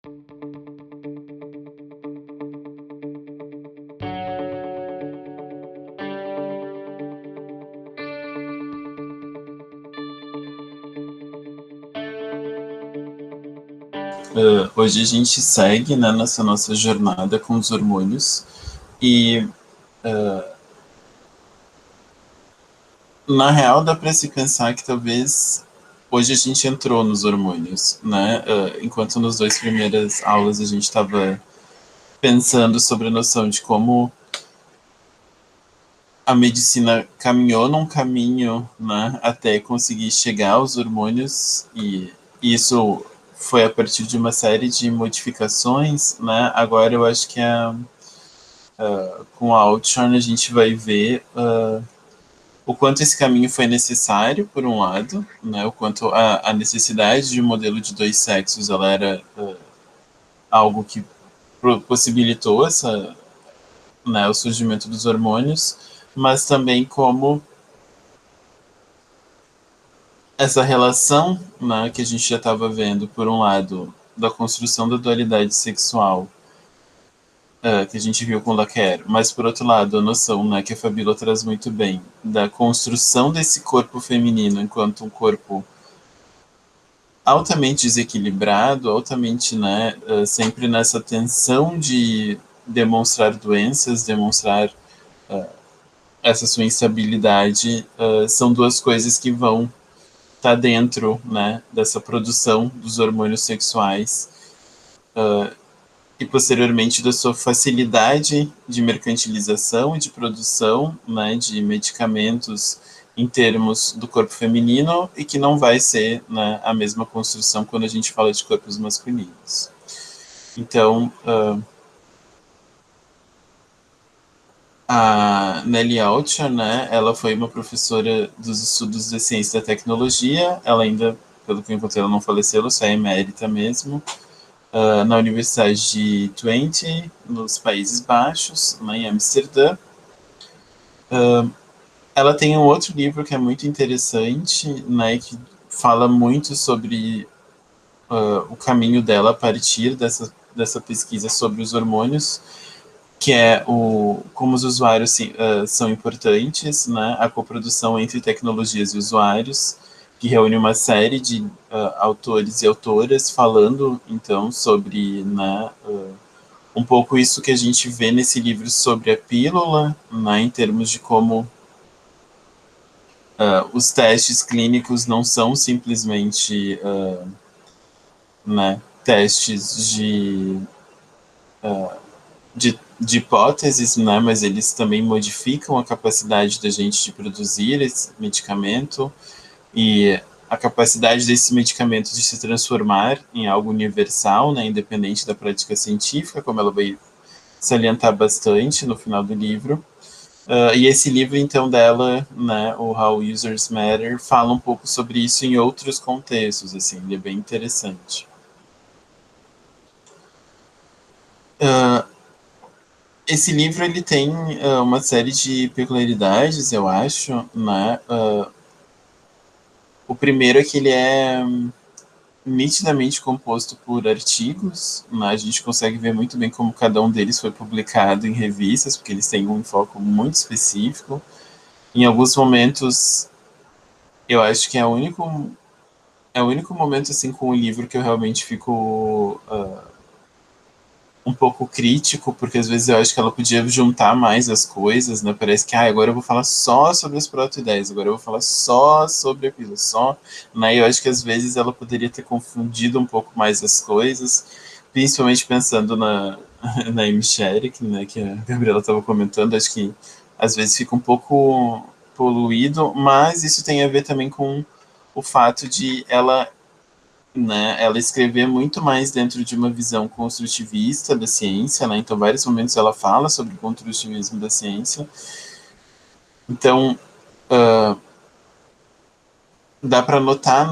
Hoje a gente segue, né, nessa nossa jornada com os hormônios e na real dá para se pensar que talvez hoje a gente entrou nos hormônios, né? Enquanto nas duas primeiras aulas a gente estava pensando sobre a noção de como a medicina caminhou num caminho, né, até conseguir chegar aos hormônios e isso foi a partir de uma série de modificações, né? Agora eu acho que com a Outshine a gente vai ver o quanto esse caminho foi necessário, por um lado, né? O quanto a necessidade de um modelo de dois sexos ela era algo que possibilitou né, o surgimento dos hormônios, mas também como essa relação, né, que a gente já estava vendo, por um lado, da construção da dualidade sexual, que a gente viu com Laquer, mas por outro lado, a noção, né, que a Fabíola traz muito bem, da construção desse corpo feminino enquanto um corpo altamente desequilibrado, altamente, né, sempre nessa tensão de demonstrar doenças, demonstrar essa sua instabilidade, são duas coisas que vão estar dentro, né, dessa produção dos hormônios sexuais e posteriormente da sua facilidade de mercantilização e de produção, né, de medicamentos em termos do corpo feminino e que não vai ser, né, a mesma construção quando a gente fala de corpos masculinos. Então, a Nelly Altscher, né, ela foi uma professora dos estudos de ciência e da tecnologia, ela ainda, pelo que eu encontrei, ela não faleceu, ela só é emérita mesmo, na Universidade de Twente, nos Países Baixos, lá em Amsterdã. Ela tem um outro livro que é muito interessante, né, que fala muito sobre o caminho dela a partir dessa pesquisa sobre os hormônios, que é como os usuários são importantes, né, a coprodução entre tecnologias e usuários, que reúne uma série de autores e autoras falando, então, sobre, né, um pouco isso que a gente vê nesse livro sobre a pílula, né, em termos de como os testes clínicos não são simplesmente né, testes de hipóteses, né, mas eles também modificam a capacidade da gente de produzir esse medicamento e a capacidade desse medicamento de se transformar em algo universal, né, independente da prática científica, como ela vai salientar bastante no final do livro. E esse livro, então, dela, né, o How Users Matter, fala um pouco sobre isso em outros contextos, assim, ele é bem interessante. Esse livro, ele tem uma série de peculiaridades, eu acho, né, o primeiro é que ele é nitidamente composto por artigos, né, a gente consegue ver muito bem como cada um deles foi publicado em revistas, porque eles têm um foco muito específico. Em alguns momentos, eu acho que é o único momento assim com o livro que eu realmente fico um pouco crítico, porque às vezes eu acho que ela podia juntar mais as coisas, né? Parece que agora eu vou falar só sobre as proto-ideias, agora eu vou falar só sobre aquilo, só, né? Eu acho que às vezes ela poderia ter confundido um pouco mais as coisas, principalmente pensando na Amy Sherrick, né? Que a Gabriela estava comentando, acho que às vezes fica um pouco poluído, mas isso tem a ver também com o fato de ela escrever muito mais dentro de uma visão construtivista da ciência, né? Então, vários momentos ela fala sobre o construtivismo da ciência. Então, dá para notar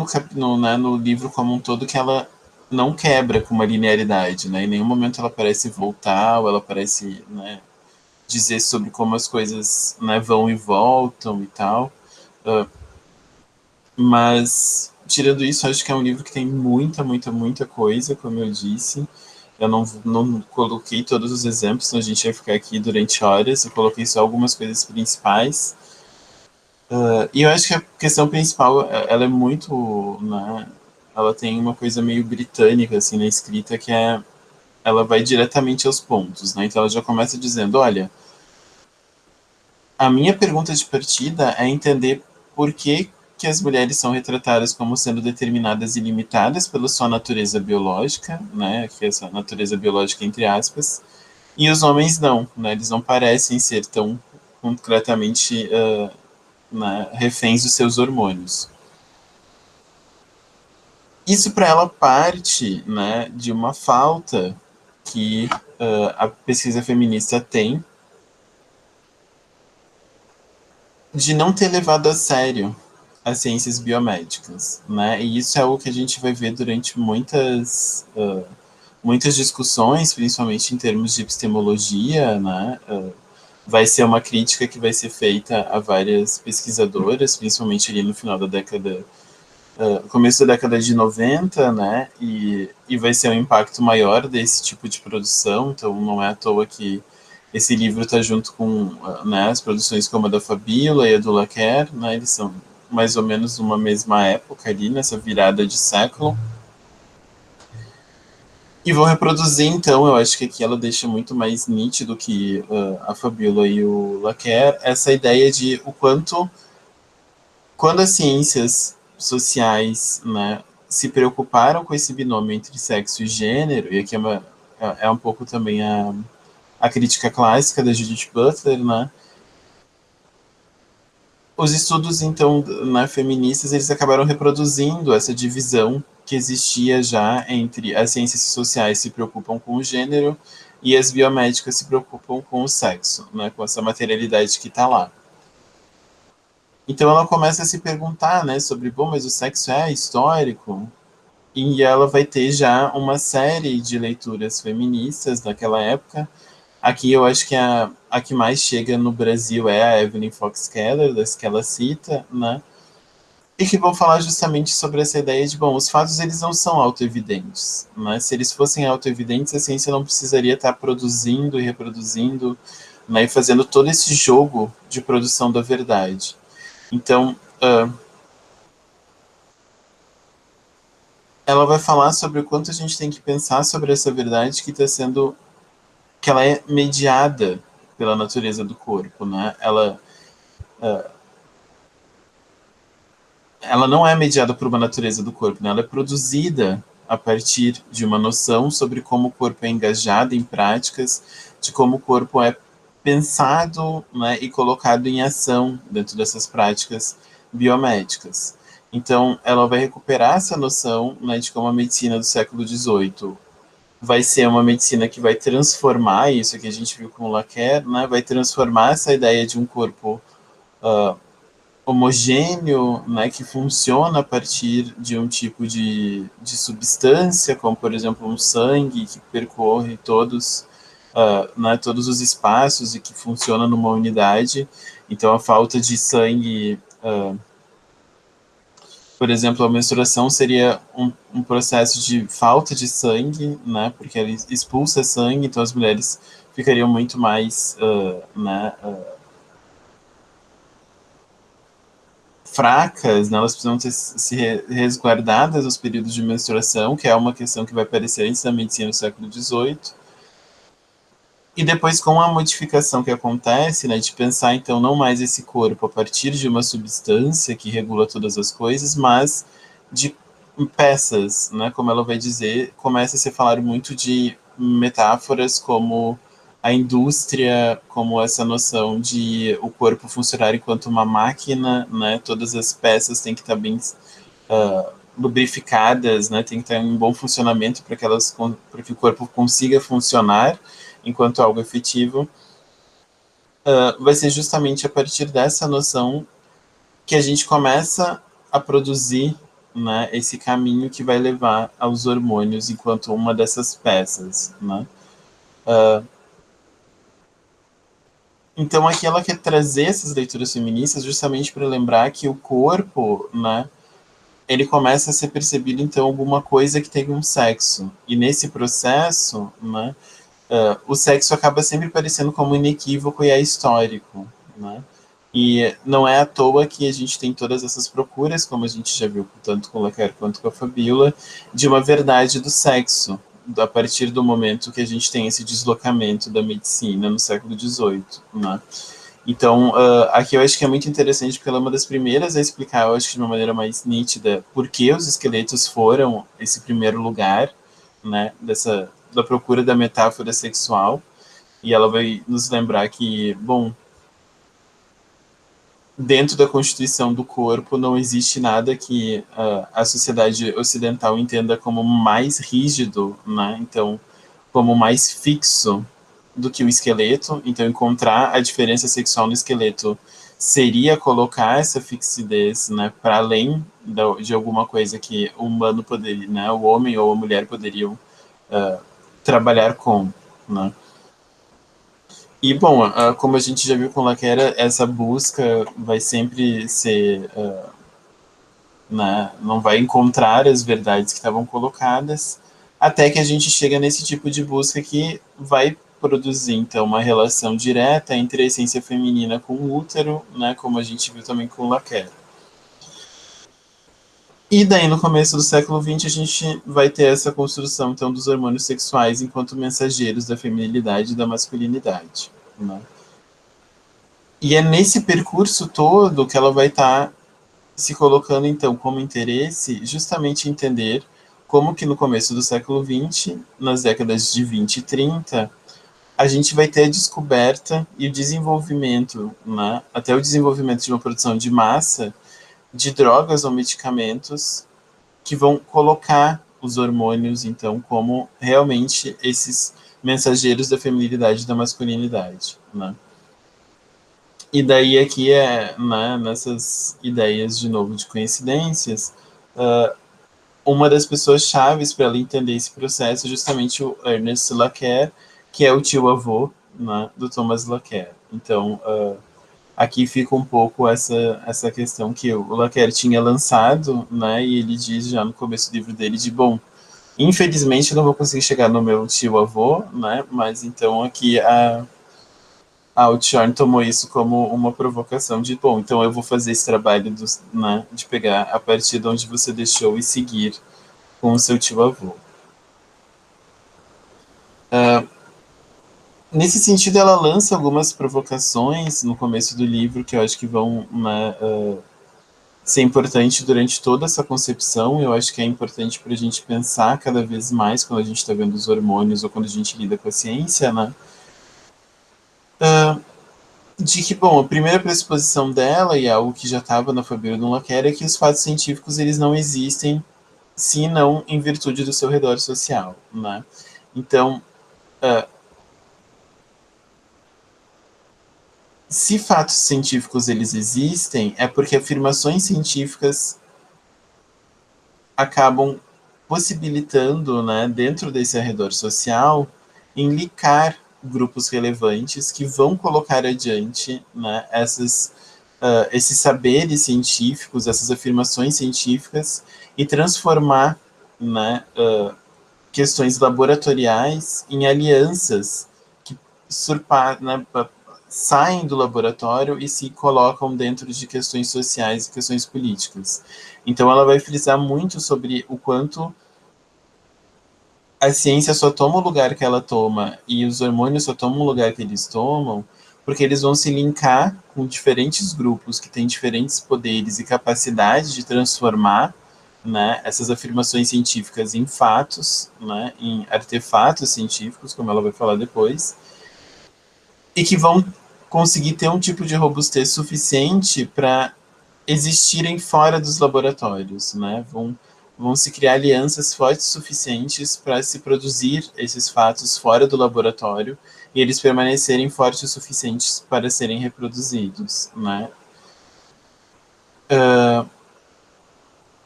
no livro como um todo que ela não quebra com uma linearidade, né? Em nenhum momento ela parece voltar, ou ela parece, né, dizer sobre como as coisas, né, vão e voltam e tal. Mas tirando isso, acho que é um livro que tem muita coisa, como eu disse. Eu não coloquei todos os exemplos, senão a gente ia ficar aqui durante horas. Eu coloquei só algumas coisas principais. E eu acho que a questão principal, ela é muito, né, ela tem uma coisa meio britânica, assim, na escrita, que é, ela vai diretamente aos pontos, né? Então ela já começa dizendo, olha, a minha pergunta de partida é entender por que as mulheres são retratadas como sendo determinadas e limitadas pela sua natureza biológica, né, que é essa natureza biológica entre aspas, e os homens não, né, eles não parecem ser tão concretamente né, reféns dos seus hormônios. Isso para ela parte, né, de uma falta que a pesquisa feminista tem de não ter levado a sério as ciências biomédicas, né? E isso é algo que a gente vai ver durante muitas discussões, principalmente em termos de epistemologia, né? Vai ser uma crítica que vai ser feita a várias pesquisadoras, principalmente ali no final da década, começo da década de 90, né? E vai ser um impacto maior desse tipo de produção, então não é à toa que esse livro está junto com né, as produções como a da Fabíola e a do Laquer, né? Eles são mais ou menos uma mesma época ali, nessa virada de século. E vou reproduzir, então, eu acho que aqui ela deixa muito mais nítido que a Fabíola e o Laquer, essa ideia de o quanto, quando as ciências sociais, né, se preocuparam com esse binômio entre sexo e gênero, e aqui é um pouco também a crítica clássica da Judith Butler, né, os estudos, então, na feministas, eles acabaram reproduzindo essa divisão que existia já entre as ciências sociais se preocupam com o gênero e as biomédicas se preocupam com o sexo, né, com essa materialidade que está lá. Então ela começa a se perguntar, né, sobre, bom, mas o sexo é histórico? E ela vai ter já uma série de leituras feministas daquela época. Aqui eu acho que a que mais chega no Brasil é a Evelyn Fox Keller, das que ela cita, né? E que vão falar justamente sobre essa ideia de, bom, os fatos eles não são autoevidentes, né? Se eles fossem autoevidentes, a ciência não precisaria estar produzindo e reproduzindo, né, e fazendo todo esse jogo de produção da verdade. Então, ela vai falar sobre o quanto a gente tem que pensar sobre essa verdade que está sendo, que ela é mediada pela natureza do corpo, né? Ela não é mediada por uma natureza do corpo, né? Ela é produzida a partir de uma noção sobre como o corpo é engajado em práticas, de como o corpo é pensado, né, e colocado em ação dentro dessas práticas biomédicas. Então, ela vai recuperar essa noção, né, de como a medicina do século XVIII vai ser uma medicina que vai transformar isso que a gente viu com o Laquer, né, vai transformar essa ideia de um corpo homogêneo, né, que funciona a partir de um tipo de substância, como por exemplo um sangue que percorre né, todos os espaços e que funciona numa unidade. Então a falta de sangue, por exemplo, a menstruação seria um processo de falta de sangue, né, porque ela expulsa sangue, então as mulheres ficariam muito mais né, fracas, né, elas precisam se resguardadas nos períodos de menstruação, que é uma questão que vai aparecer antes da medicina no século XVIII. E depois, com a modificação que acontece, né, de pensar então não mais esse corpo a partir de uma substância que regula todas as coisas, mas de peças, né, como ela vai dizer, começa a se falar muito de metáforas como a indústria, como essa noção de o corpo funcionar enquanto uma máquina, né, todas as peças têm que estar bem lubrificadas, né, tem que estar em bom funcionamento para que o corpo consiga funcionar enquanto algo efetivo, vai ser justamente a partir dessa noção que a gente começa a produzir, né, esse caminho que vai levar aos hormônios enquanto uma dessas peças, né? Então aqui ela quer trazer essas leituras feministas justamente para lembrar que o corpo, né, ele começa a ser percebido, então, alguma coisa que tem um sexo. E nesse processo, né, o sexo acaba sempre parecendo como inequívoco e é histórico, né? E não é à toa que a gente tem todas essas procuras, como a gente já viu tanto com Lacan quanto com a Fabíola, de uma verdade do sexo, a partir do momento que a gente tem esse deslocamento da medicina no século XVIII, né? Então, aqui eu acho que é muito interessante porque ela é uma das primeiras a explicar, eu acho que de uma maneira mais nítida, por que os esqueletos foram esse primeiro lugar, né, da procura da metáfora sexual. E ela vai nos lembrar que, bom, dentro da constituição do corpo não existe nada que a sociedade ocidental entenda como mais rígido, né? Então, como mais fixo do que o esqueleto. Então, encontrar a diferença sexual no esqueleto seria colocar essa fixidez, né, para além de alguma coisa que o humano poderia, né, o homem ou a mulher poderiam trabalhar com, né? E, bom, como a gente já viu com Laquera, essa busca vai sempre ser, né, não vai encontrar as verdades que estavam colocadas, até que a gente chega nesse tipo de busca que vai produzir, então, uma relação direta entre a essência feminina com o útero, né, como a gente viu também com Laquera. E daí, no começo do século XX, a gente vai ter essa construção, então, dos hormônios sexuais enquanto mensageiros da feminilidade e da masculinidade, né? E é nesse percurso todo que ela vai estar se colocando, então, como interesse justamente entender como que no começo do século XX, nas décadas de 20 e 30, a gente vai ter a descoberta e o desenvolvimento, né, até o desenvolvimento de uma produção de massa de drogas ou medicamentos que vão colocar os hormônios, então, como realmente esses mensageiros da feminilidade e da masculinidade, né? E daí aqui né, nessas ideias de novo de coincidências, uma das pessoas chaves para ela entender esse processo é justamente o Ernest Laqueur, que é o tio-avô, né, do Thomas Laqueur. Então, aqui fica um pouco essa questão que o Laqueur tinha lançado, né, e ele diz já no começo do livro dele de, bom, infelizmente eu não vou conseguir chegar no meu tio-avô, né, mas então aqui o Tchorn tomou isso como uma provocação de, bom, então eu vou fazer esse trabalho né, de pegar a partir de onde você deixou e seguir com o seu tio-avô. Nesse sentido, ela lança algumas provocações no começo do livro que eu acho que vão né, ser importantes durante toda essa concepção. Eu acho que é importante para a gente pensar cada vez mais quando a gente está vendo os hormônios ou quando a gente lida com a ciência, né? De que, bom, a primeira pressuposição dela, e algo que já estava na Fabíola do Laqueur, é que os fatos científicos eles não existem se não em virtude do seu redor social, né? Então, se fatos científicos eles existem, é porque afirmações científicas acabam possibilitando, né, dentro desse arredor social, enlicar grupos relevantes que vão colocar adiante, né, esses saberes científicos, essas afirmações científicas e transformar, né, questões laboratoriais em alianças que né, saem do laboratório e se colocam dentro de questões sociais e questões políticas. Então ela vai frisar muito sobre o quanto a ciência só toma o lugar que ela toma e os hormônios só tomam o lugar que eles tomam porque eles vão se linkar com diferentes grupos que têm diferentes poderes e capacidade de transformar, né, essas afirmações científicas em fatos, né, em artefatos científicos, como ela vai falar depois, e que vão conseguir ter um tipo de robustez suficiente para existirem fora dos laboratórios, né? Vão se criar alianças fortes suficientes para se produzir esses fatos fora do laboratório e eles permanecerem fortes o suficientes para serem reproduzidos, né?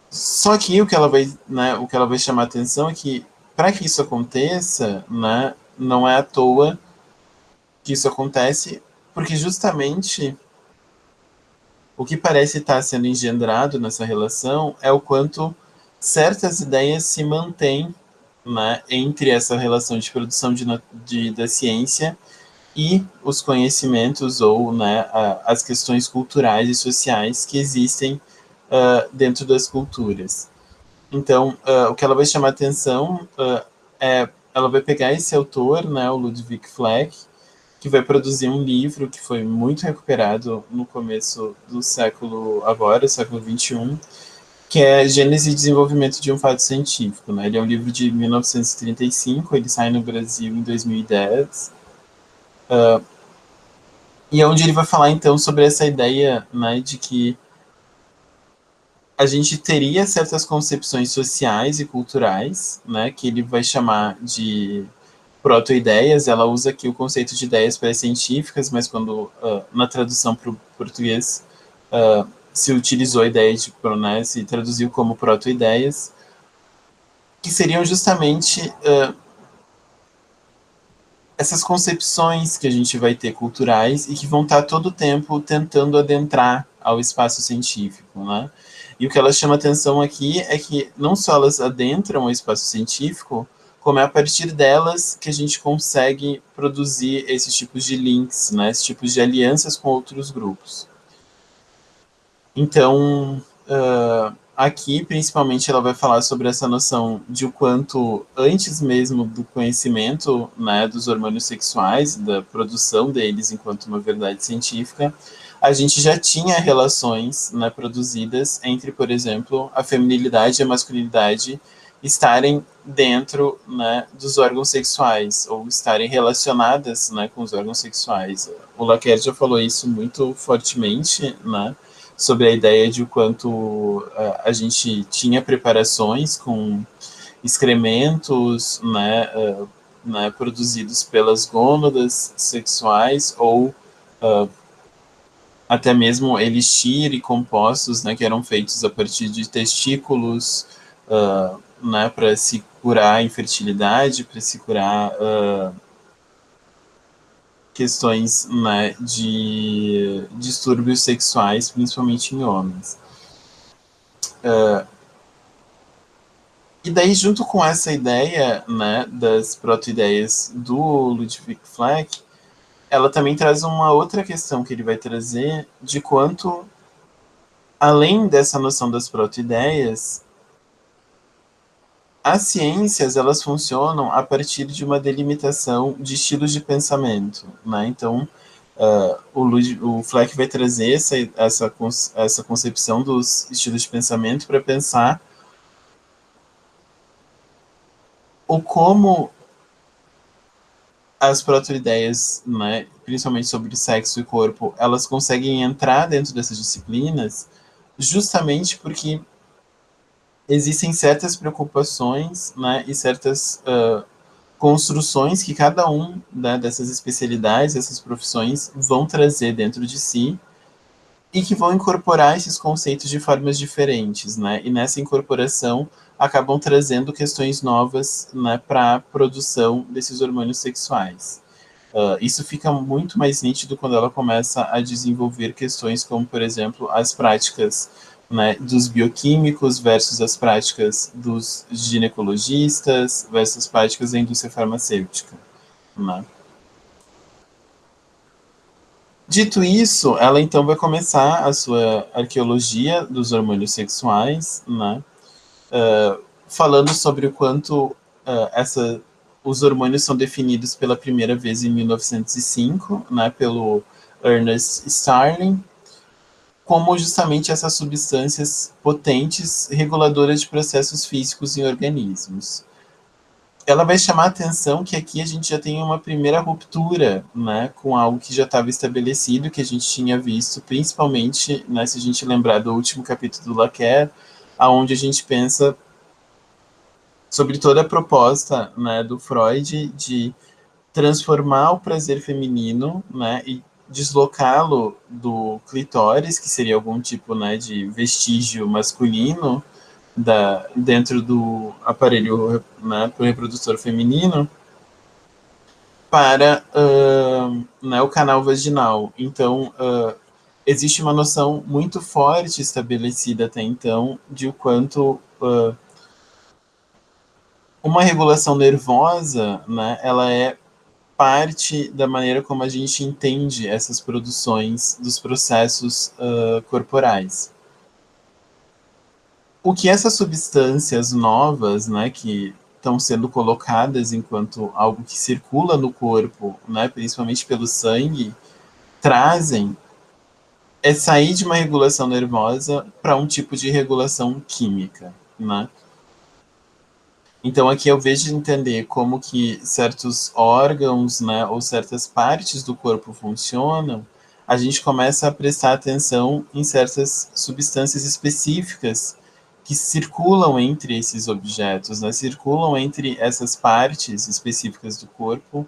Só que o que ela vai chamar a atenção é que para que isso aconteça, né, não é à toa que isso acontece, porque justamente O que parece estar sendo engendrado nessa relação é o quanto certas ideias se mantêm, né, entre essa relação de produção da ciência e os conhecimentos ou, né, as questões culturais e sociais que existem dentro das culturas. Então, o que ela vai chamar atenção ela vai pegar esse autor, né, o Ludwig Fleck, que vai produzir um livro que foi muito recuperado no começo do século agora, século XXI, que é Gênese e Desenvolvimento de um Fato Científico. Né? Ele é um livro de 1935, ele sai no Brasil em 2010, e é onde ele vai falar, então, sobre essa ideia, né, de que a gente teria certas concepções sociais e culturais, né, que ele vai chamar de proto-ideias. Ela usa aqui o conceito de ideias pré-científicas, mas quando na tradução para o português se utilizou a ideia de, né, se traduziu como proto-ideias, que seriam justamente essas concepções que a gente vai ter culturais e que vão estar todo o tempo tentando adentrar ao espaço científico, né? E o que ela chama atenção aqui é que não só elas adentram ao espaço científico, como é a partir delas que a gente consegue produzir esses tipos de links, né? Esses tipos de alianças com outros grupos. Então, aqui, principalmente, ela vai falar sobre essa noção de o quanto, antes mesmo do conhecimento, né, dos hormônios sexuais, da produção deles enquanto uma verdade científica, a gente já tinha relações, né, produzidas entre, por exemplo, a feminilidade e a masculinidade estarem dentro, né, dos órgãos sexuais, ou estarem relacionadas, né, com os órgãos sexuais. O Lacan já falou isso muito fortemente, né, sobre a ideia de o quanto a gente tinha preparações com excrementos, né, né, produzidos pelas gônadas sexuais ou até mesmo elixir e compostos, né, que eram feitos a partir de testículos, né, para se curar a infertilidade, para se curar questões, né, de distúrbios sexuais, principalmente em homens. E daí, junto com essa ideia, né, das proto-ideias do Ludwig Fleck, ela também traz uma outra questão que ele vai trazer de quanto, além dessa noção das proto-ideias, as ciências, elas funcionam a partir de uma delimitação de estilos de pensamento, né? Então, o Fleck vai trazer essa concepção dos estilos de pensamento para pensar o como as proto-ideias, né, principalmente sobre sexo e corpo, elas conseguem entrar dentro dessas disciplinas justamente porque existem certas preocupações, né, e certas construções que cada um, né, dessas especialidades, dessas profissões, vão trazer dentro de si e que vão incorporar esses conceitos de formas diferentes, né? E nessa incorporação acabam trazendo questões novas, né, para a produção desses hormônios sexuais. Isso fica muito mais nítido quando ela começa a desenvolver questões como, por exemplo, as práticas, né, dos bioquímicos versus as práticas dos ginecologistas versus as práticas da indústria farmacêutica. Né? Dito isso, ela então vai começar a sua arqueologia dos hormônios sexuais, né? Falando sobre o quanto os hormônios são definidos pela primeira vez em 1905, né, pelo Ernest Starling, como justamente essas substâncias potentes reguladoras de processos físicos em organismos. Ela vai chamar a atenção que aqui a gente já tem uma primeira ruptura, né, com algo que já estava estabelecido, que a gente tinha visto, principalmente, né, se a gente lembrar do último capítulo do Lacan, aonde a gente pensa sobre toda a proposta, né, do Freud de transformar o prazer feminino, né, e deslocá-lo do clitóris, que seria algum tipo, né, de vestígio masculino dentro do aparelho, né, para o reprodutor feminino, para né, o canal vaginal. Então, existe uma noção muito forte estabelecida até então de o quanto uma regulação nervosa, né, ela é parte da maneira como a gente entende essas produções dos processos corporais. O que essas substâncias novas, né, que estão sendo colocadas enquanto algo que circula no corpo, né, principalmente pelo sangue, trazem é sair de uma regulação nervosa para um tipo de regulação química, né? Então aqui eu vejo de entender como que certos órgãos, né, ou certas partes do corpo funcionam, a gente começa a prestar atenção em certas substâncias específicas que circulam entre esses objetos, né, circulam entre essas partes específicas do corpo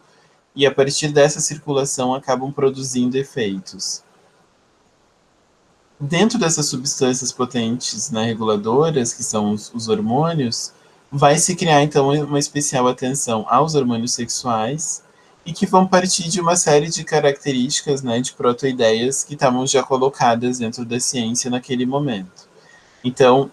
e a partir dessa circulação acabam produzindo efeitos. Dentro dessas substâncias potentes, né, reguladoras, que são os hormônios, vai se criar então uma especial atenção aos hormônios sexuais e que vão partir de uma série de características, né, de protoideias que estavam já colocadas dentro da ciência naquele momento. Então,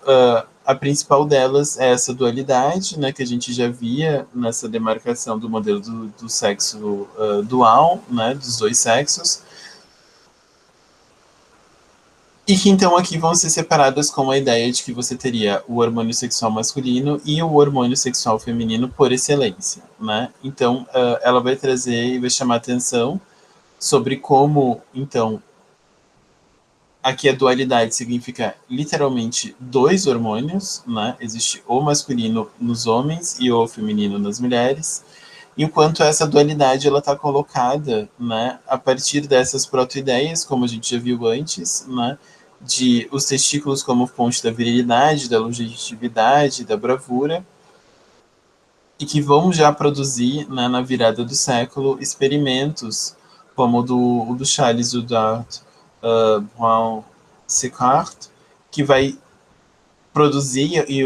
a principal delas é essa dualidade, né, que a gente já via nessa demarcação do modelo do sexo dual, né, dos dois sexos, e que então aqui vão ser separadas com a ideia de que você teria o hormônio sexual masculino e o hormônio sexual feminino por excelência, né? Então, ela vai trazer e vai chamar atenção sobre como, então, aqui a dualidade significa literalmente dois hormônios, né? Existe o masculino nos homens e o feminino nas mulheres, e o quanto essa dualidade ela está colocada, né, a partir dessas protoideias, como a gente já viu antes, né, de os testículos como fonte da virilidade, da longevidade, da bravura, e que vão já produzir, né, na virada do século, experimentos como o do Charles Hudard Brown Séquard, que vai produzir, e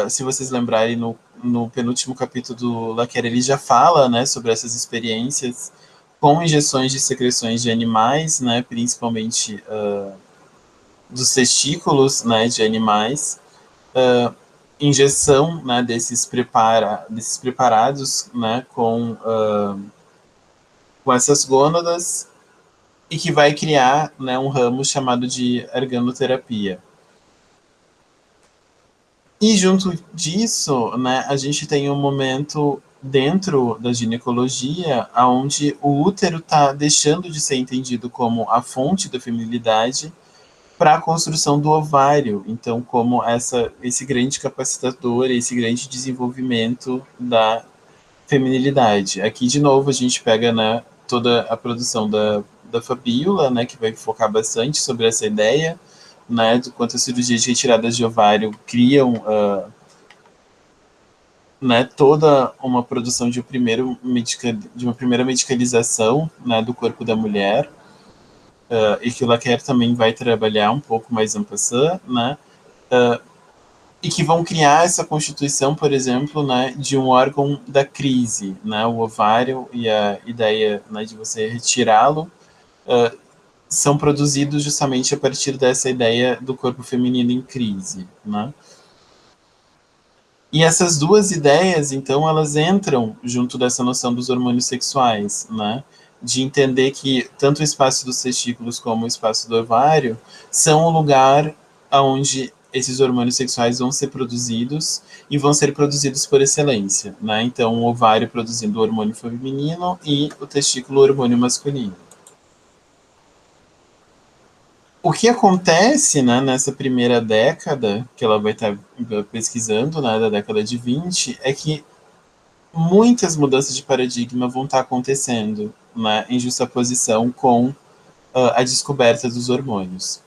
se vocês lembrarem, no penúltimo capítulo do Laquer, ele já fala, né, sobre essas experiências com injeções de secreções de animais, né, principalmente dos testículos, né, de animais, injeção, né, desses preparados, né, com essas gônadas, e que vai criar, né, um ramo chamado de organoterapia. E junto disso, né, a gente tem um momento dentro da ginecologia onde o útero está deixando de ser entendido como a fonte da feminilidade para a construção do ovário, então como esse grande capacitador, esse grande desenvolvimento da feminilidade. Aqui de novo a gente pega, né, toda a produção da Fabíola, né, que vai focar bastante sobre essa ideia, né, do quanto as cirurgias de retiradas de ovário criam né, toda uma produção de uma primeira medicalização, né, do corpo da mulher, e que o Laquer também vai trabalhar um pouco mais en passant, né, e que vão criar essa constituição, por exemplo, né, de um órgão da crise, né, o ovário, e a ideia, né, de você retirá-lo, são produzidos justamente a partir dessa ideia do corpo feminino em crise, né. E essas duas ideias, então, elas entram junto dessa noção dos hormônios sexuais, né? De entender que tanto o espaço dos testículos como o espaço do ovário são o lugar onde esses hormônios sexuais vão ser produzidos e vão ser produzidos por excelência, né? Então, o ovário produzindo o hormônio feminino e o testículo o hormônio masculino. O que acontece, né, nessa primeira década que ela vai estar pesquisando, né, da década de 20, é que muitas mudanças de paradigma vão estar acontecendo, né, em justaposição com a descoberta dos hormônios.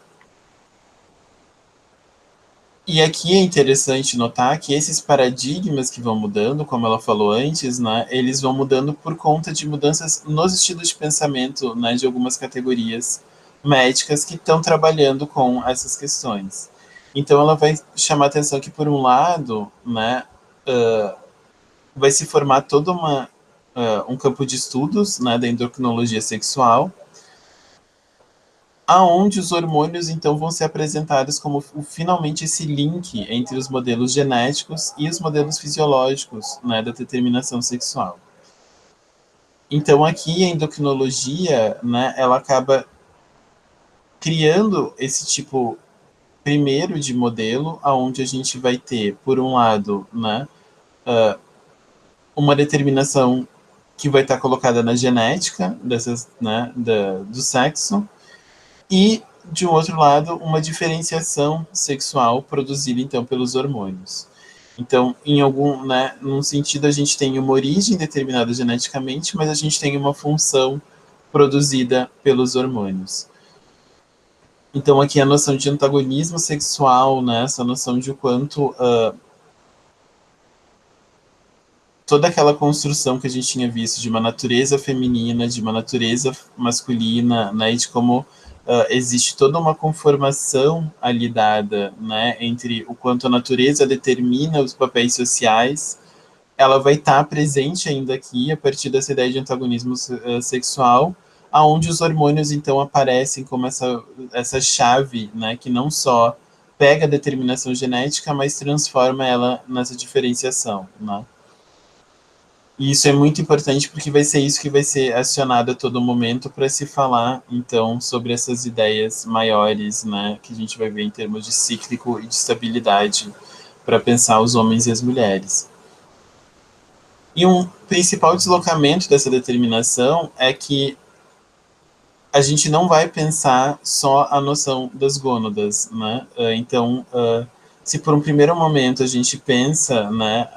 E aqui é interessante notar que esses paradigmas que vão mudando, como ela falou antes, né, eles vão mudando por conta de mudanças nos estilos de pensamento, né, de algumas categorias médicas que estão trabalhando com essas questões. Então ela vai chamar a atenção que, por um lado, né, vai se formar toda um campo de estudos, né, da endocrinologia sexual, aonde os hormônios, então, vão ser apresentados como finalmente esse link entre os modelos genéticos e os modelos fisiológicos, né, da determinação sexual. Então, aqui a endocrinologia, né, ela acaba criando esse tipo primeiro de modelo, aonde a gente vai ter, por um lado, né, uma determinação que vai estar colocada na genética dessas, né, do sexo, e, de um outro lado, uma diferenciação sexual produzida, então, pelos hormônios. Então, em algum, né, num sentido, a gente tem uma origem determinada geneticamente, mas a gente tem uma função produzida pelos hormônios. Então, aqui a noção de antagonismo sexual, né, essa noção de o quanto toda aquela construção que a gente tinha visto de uma natureza feminina, de uma natureza masculina, né, e de como existe toda uma conformação ali dada, né, entre o quanto a natureza determina os papéis sociais, ela vai estar presente ainda aqui a partir dessa ideia de antagonismo sexual, aonde os hormônios então aparecem como essa chave, né, que não só pega a determinação genética, mas transforma ela nessa diferenciação, né? E isso é muito importante porque vai ser isso que vai ser acionado a todo momento para se falar, então, sobre essas ideias maiores, né, que a gente vai ver em termos de cíclico e de estabilidade para pensar os homens e as mulheres. E um principal deslocamento dessa determinação é que a gente não vai pensar só a noção das gônadas, né? Então, se por um primeiro momento a gente pensa, né,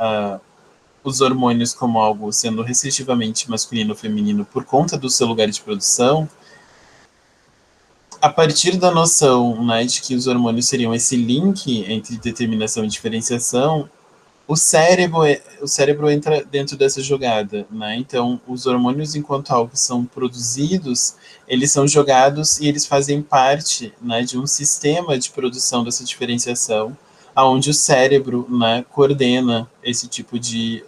os hormônios como algo sendo restritivamente masculino ou feminino por conta do seu lugar de produção, a partir da noção, né, de que os hormônios seriam esse link entre determinação e diferenciação, o cérebro entra dentro dessa jogada, né? Então, os hormônios, enquanto algo são produzidos, eles são jogados e eles fazem parte, né, de um sistema de produção dessa diferenciação, aonde o cérebro, né, coordena esse tipo de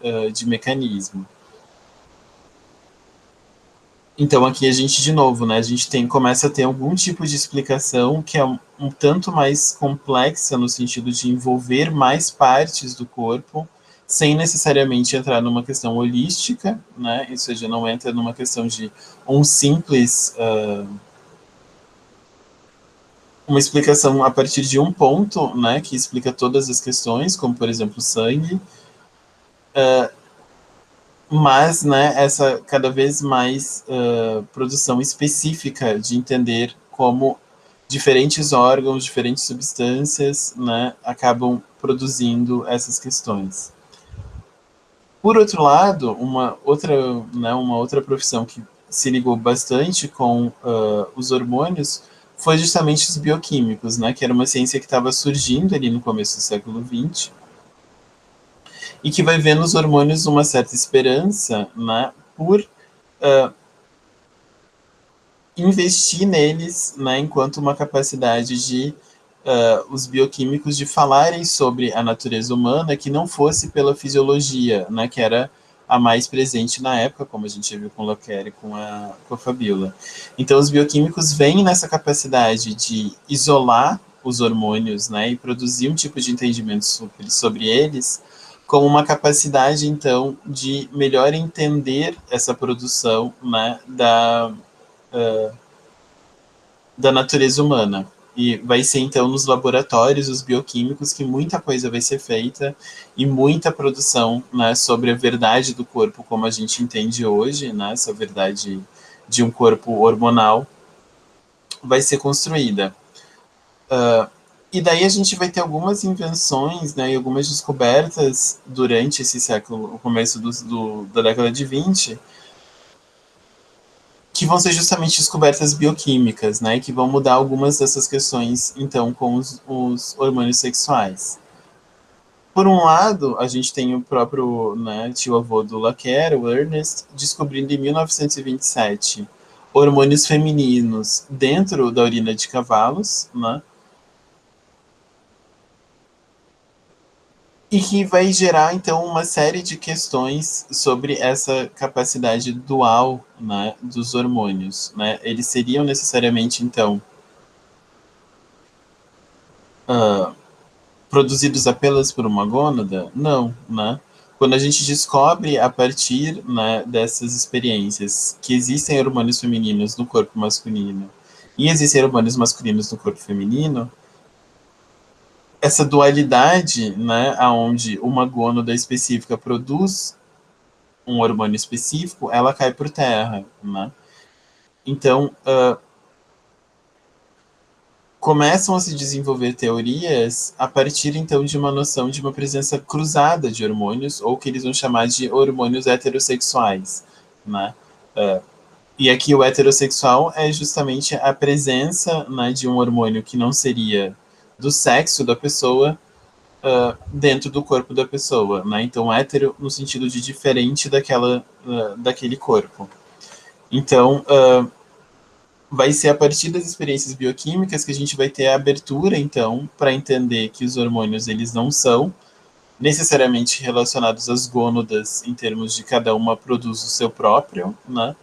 mecanismo. Então aqui a gente, de novo, né, a gente começa a ter algum tipo de explicação que é um tanto mais complexa no sentido de envolver mais partes do corpo, sem necessariamente entrar numa questão holística, né, ou seja, não entra numa questão de um simples, uma explicação a partir de um ponto, né, que explica todas as questões, como por exemplo o sangue, mas, né, essa cada vez mais produção específica de entender como diferentes órgãos, diferentes substâncias, né, acabam produzindo essas questões. Por outro lado, uma outra profissão que se ligou bastante com os hormônios foi justamente os bioquímicos, né, que era uma ciência que estava surgindo ali no começo do século XX, e que vai ver nos hormônios uma certa esperança, né, por investir neles, né, enquanto uma capacidade de os bioquímicos de falarem sobre a natureza humana que não fosse pela fisiologia, né, que era a mais presente na época, como a gente viu com o Lacquer e com a Fabiola. Então, os bioquímicos vêm nessa capacidade de isolar os hormônios, né, e produzir um tipo de entendimento sobre eles, como uma capacidade, então, de melhor entender essa produção, né, da natureza humana. E vai ser, então, nos laboratórios, os bioquímicos, que muita coisa vai ser feita e muita produção, né, sobre a verdade do corpo, como a gente entende hoje, né, essa verdade de um corpo hormonal, vai ser construída. E daí a gente vai ter algumas invenções, né, e algumas descobertas durante esse século, o começo da década de 20, que vão ser justamente descobertas bioquímicas, né, que vão mudar algumas dessas questões, então, com os hormônios sexuais. Por um lado, a gente tem o próprio, né, tio-avô do Lacquer, o Ernest, descobrindo em 1927 hormônios femininos dentro da urina de cavalos, né, e que vai gerar, então, uma série de questões sobre essa capacidade dual, né, dos hormônios, né? Eles seriam necessariamente, então, produzidos apenas por uma gônada? Não, né? Quando a gente descobre a partir, né, dessas experiências que existem hormônios femininos no corpo masculino e existem hormônios masculinos no corpo feminino, essa dualidade, né, aonde uma gônada específica produz um hormônio específico, ela cai por terra, né? Então, começam a se desenvolver teorias a partir então de uma noção de uma presença cruzada de hormônios, ou que eles vão chamar de hormônios heterossexuais, né? E aqui o heterossexual é justamente a presença, né, de um hormônio que não seria do sexo da pessoa dentro do corpo da pessoa, né? Então hétero no sentido de diferente daquele corpo. Então vai ser a partir das experiências bioquímicas que a gente vai ter a abertura, então, para entender que os hormônios eles não são necessariamente relacionados às gônadas em termos de cada uma produz o seu próprio, né?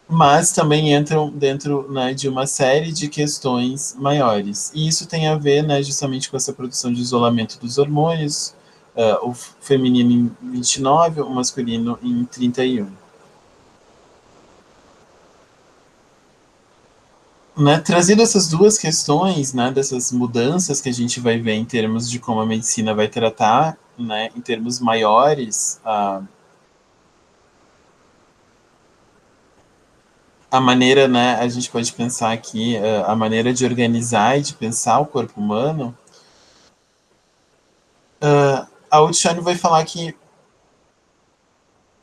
Mas também entram dentro, né, de uma série de questões maiores. E isso tem a ver, né, justamente com essa produção de isolamento dos hormônios, o feminino em 29, o masculino em 31. Né, trazido essas duas questões, né, dessas mudanças que a gente vai ver em termos de como a medicina vai tratar, né, em termos maiores, a maneira, né, a gente pode pensar aqui, a maneira de organizar e de pensar o corpo humano, a Outshine vai falar que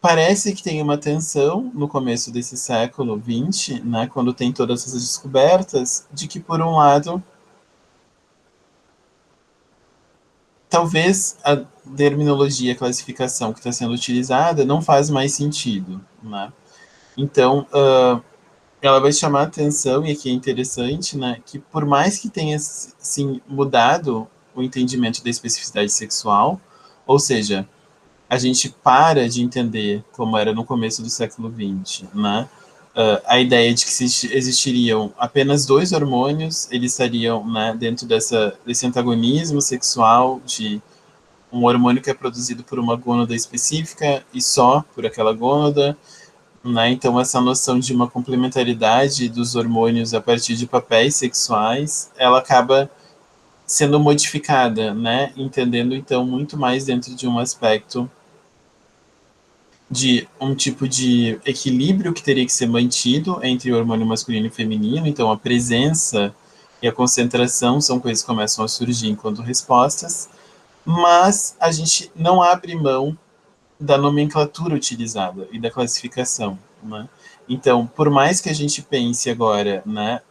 parece que tem uma tensão no começo desse século XX, né, quando tem todas essas descobertas, de que, por um lado, talvez a terminologia, a classificação que está sendo utilizada não faz mais sentido, né? Então, ela vai chamar a atenção, e aqui é interessante, né, que por mais que tenha, sim, mudado o entendimento da especificidade sexual, ou seja, a gente para de entender como era no começo do século XX, né? A ideia de que existiriam apenas dois hormônios, eles estariam, né, dentro desse antagonismo sexual de um hormônio que é produzido por uma gônada específica e só por aquela gônada, né? Então essa noção de uma complementaridade dos hormônios a partir de papéis sexuais, ela acaba sendo modificada, né? Entendendo então muito mais dentro de um aspecto de um tipo de equilíbrio que teria que ser mantido entre o hormônio masculino e feminino, então a presença e a concentração são coisas que começam a surgir enquanto respostas, mas a gente não abre mão da nomenclatura utilizada e da classificação, né? Então, por mais que a gente pense agora, né,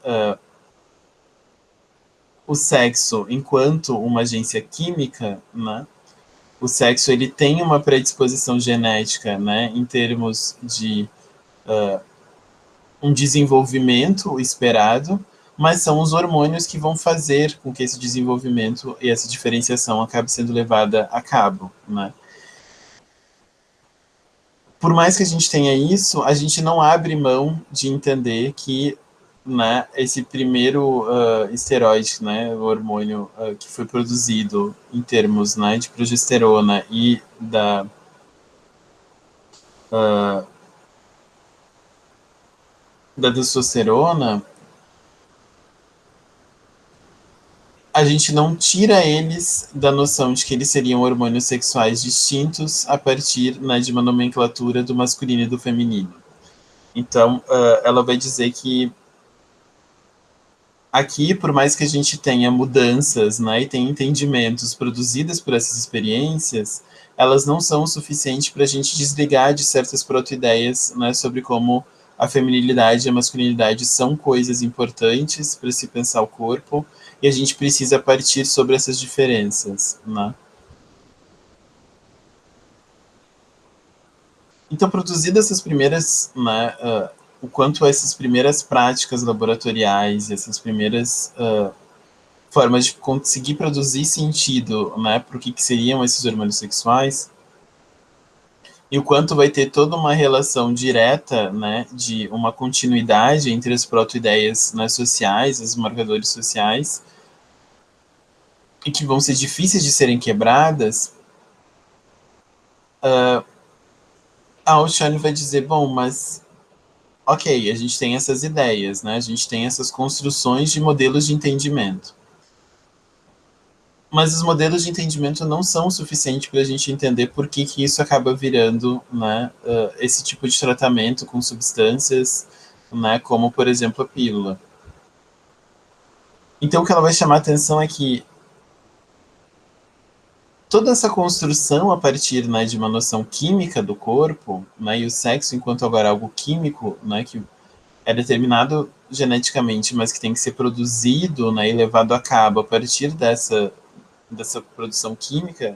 o sexo enquanto uma agência química, né, o sexo ele tem uma predisposição genética, né, em termos de um desenvolvimento esperado, mas são os hormônios que vão fazer com que esse desenvolvimento e essa diferenciação acabe sendo levada a cabo, né? Por mais que a gente tenha isso, a gente não abre mão de entender que, né, esse primeiro esteroide, né, o hormônio que foi produzido em termos, né, de progesterona e da testosterona, a gente não tira eles da noção de que eles seriam hormônios sexuais distintos a partir, né, de uma nomenclatura do masculino e do feminino. Então, ela vai dizer que aqui, por mais que a gente tenha mudanças, né, e tenha entendimentos produzidos por essas experiências, elas não são o suficiente para a gente desligar de certas proto-ideias, né, sobre como a feminilidade e a masculinidade são coisas importantes para se pensar o corpo, e a gente precisa partir sobre essas diferenças, né? Então, produzidas essas primeiras, né, o quanto essas primeiras práticas laboratoriais, essas primeiras formas de conseguir produzir sentido, né, para o que seriam esses hormônios sexuais, e o quanto vai ter toda uma relação direta, né, de uma continuidade entre as proto-ideias, né, sociais, os marcadores sociais, e que vão ser difíceis de serem quebradas, a Oceane vai dizer, bom, mas ok, a gente tem essas ideias, né? A gente tem essas construções de modelos de entendimento. Mas os modelos de entendimento não são o suficiente para a gente entender por que isso acaba virando, né, esse tipo de tratamento com substâncias, né, como, por exemplo, a pílula. Então, o que ela vai chamar a atenção é que toda essa construção a partir, né, de uma noção química do corpo, né, e o sexo enquanto agora algo químico, né, que é determinado geneticamente, mas que tem que ser produzido, né, e levado a cabo a partir dessa produção química,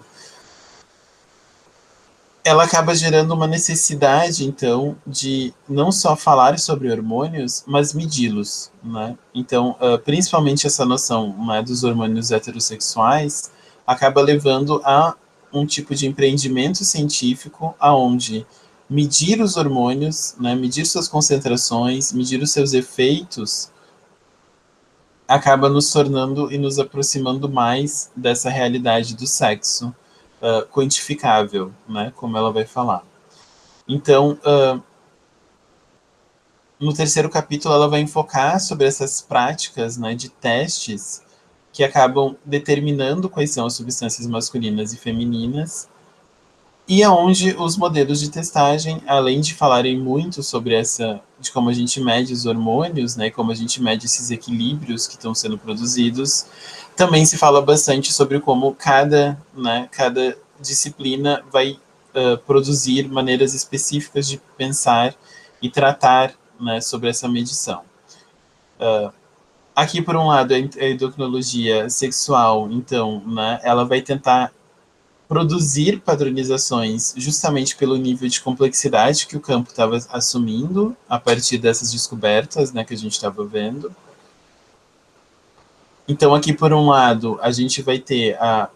ela acaba gerando uma necessidade, então, de não só falar sobre hormônios, mas medi-los, né? Então, principalmente essa noção, né, dos hormônios heterossexuais acaba levando a um tipo de empreendimento científico aonde medir os hormônios, né, medir suas concentrações, medir os seus efeitos, acaba nos tornando e nos aproximando mais dessa realidade do sexo quantificável, né, como ela vai falar. Então, no terceiro capítulo, ela vai enfocar sobre essas práticas, né, de testes que acabam determinando quais são as substâncias masculinas e femininas, e aonde os modelos de testagem, além de falarem muito sobre de como a gente mede os hormônios, né, como a gente mede esses equilíbrios que estão sendo produzidos, também se fala bastante sobre como cada disciplina vai produzir maneiras específicas de pensar e tratar, né, sobre essa medição. Aqui, por um lado, a endocrinologia sexual, então, né, ela vai tentar produzir padronizações justamente pelo nível de complexidade que o campo estava assumindo a partir dessas descobertas, né, que a gente estava vendo. Então, aqui, por um lado, a gente vai ter a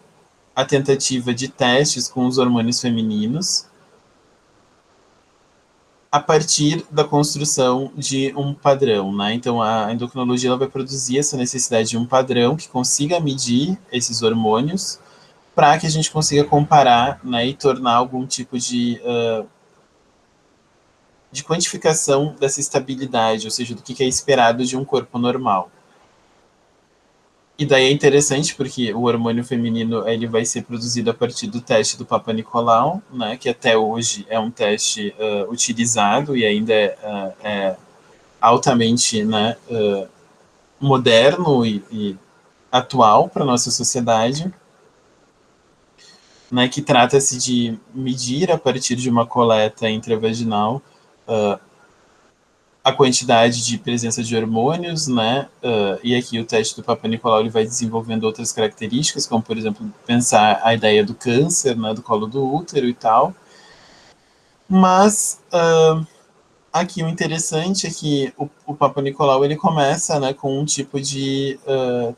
tentativa de testes com os hormônios femininos a partir da construção de um padrão, né? Então, a endocrinologia ela vai produzir essa necessidade de um padrão que consiga medir esses hormônios para que a gente consiga comparar, né, e tornar algum tipo de quantificação dessa estabilidade, ou seja, do que é esperado de um corpo normal. E daí é interessante porque o hormônio feminino ele vai ser produzido a partir do teste do Papa Nicolau, né, que até hoje é um teste utilizado e ainda é altamente, né, moderno e atual para a nossa sociedade, né, que trata-se de medir a partir de uma coleta intravaginal a quantidade de presença de hormônios, né? E aqui o teste do Papa Nicolau ele vai desenvolvendo outras características, como por exemplo pensar a ideia do câncer, né, do colo do útero e tal. Mas aqui o interessante é que o Papa Nicolau ele começa, né, com um tipo de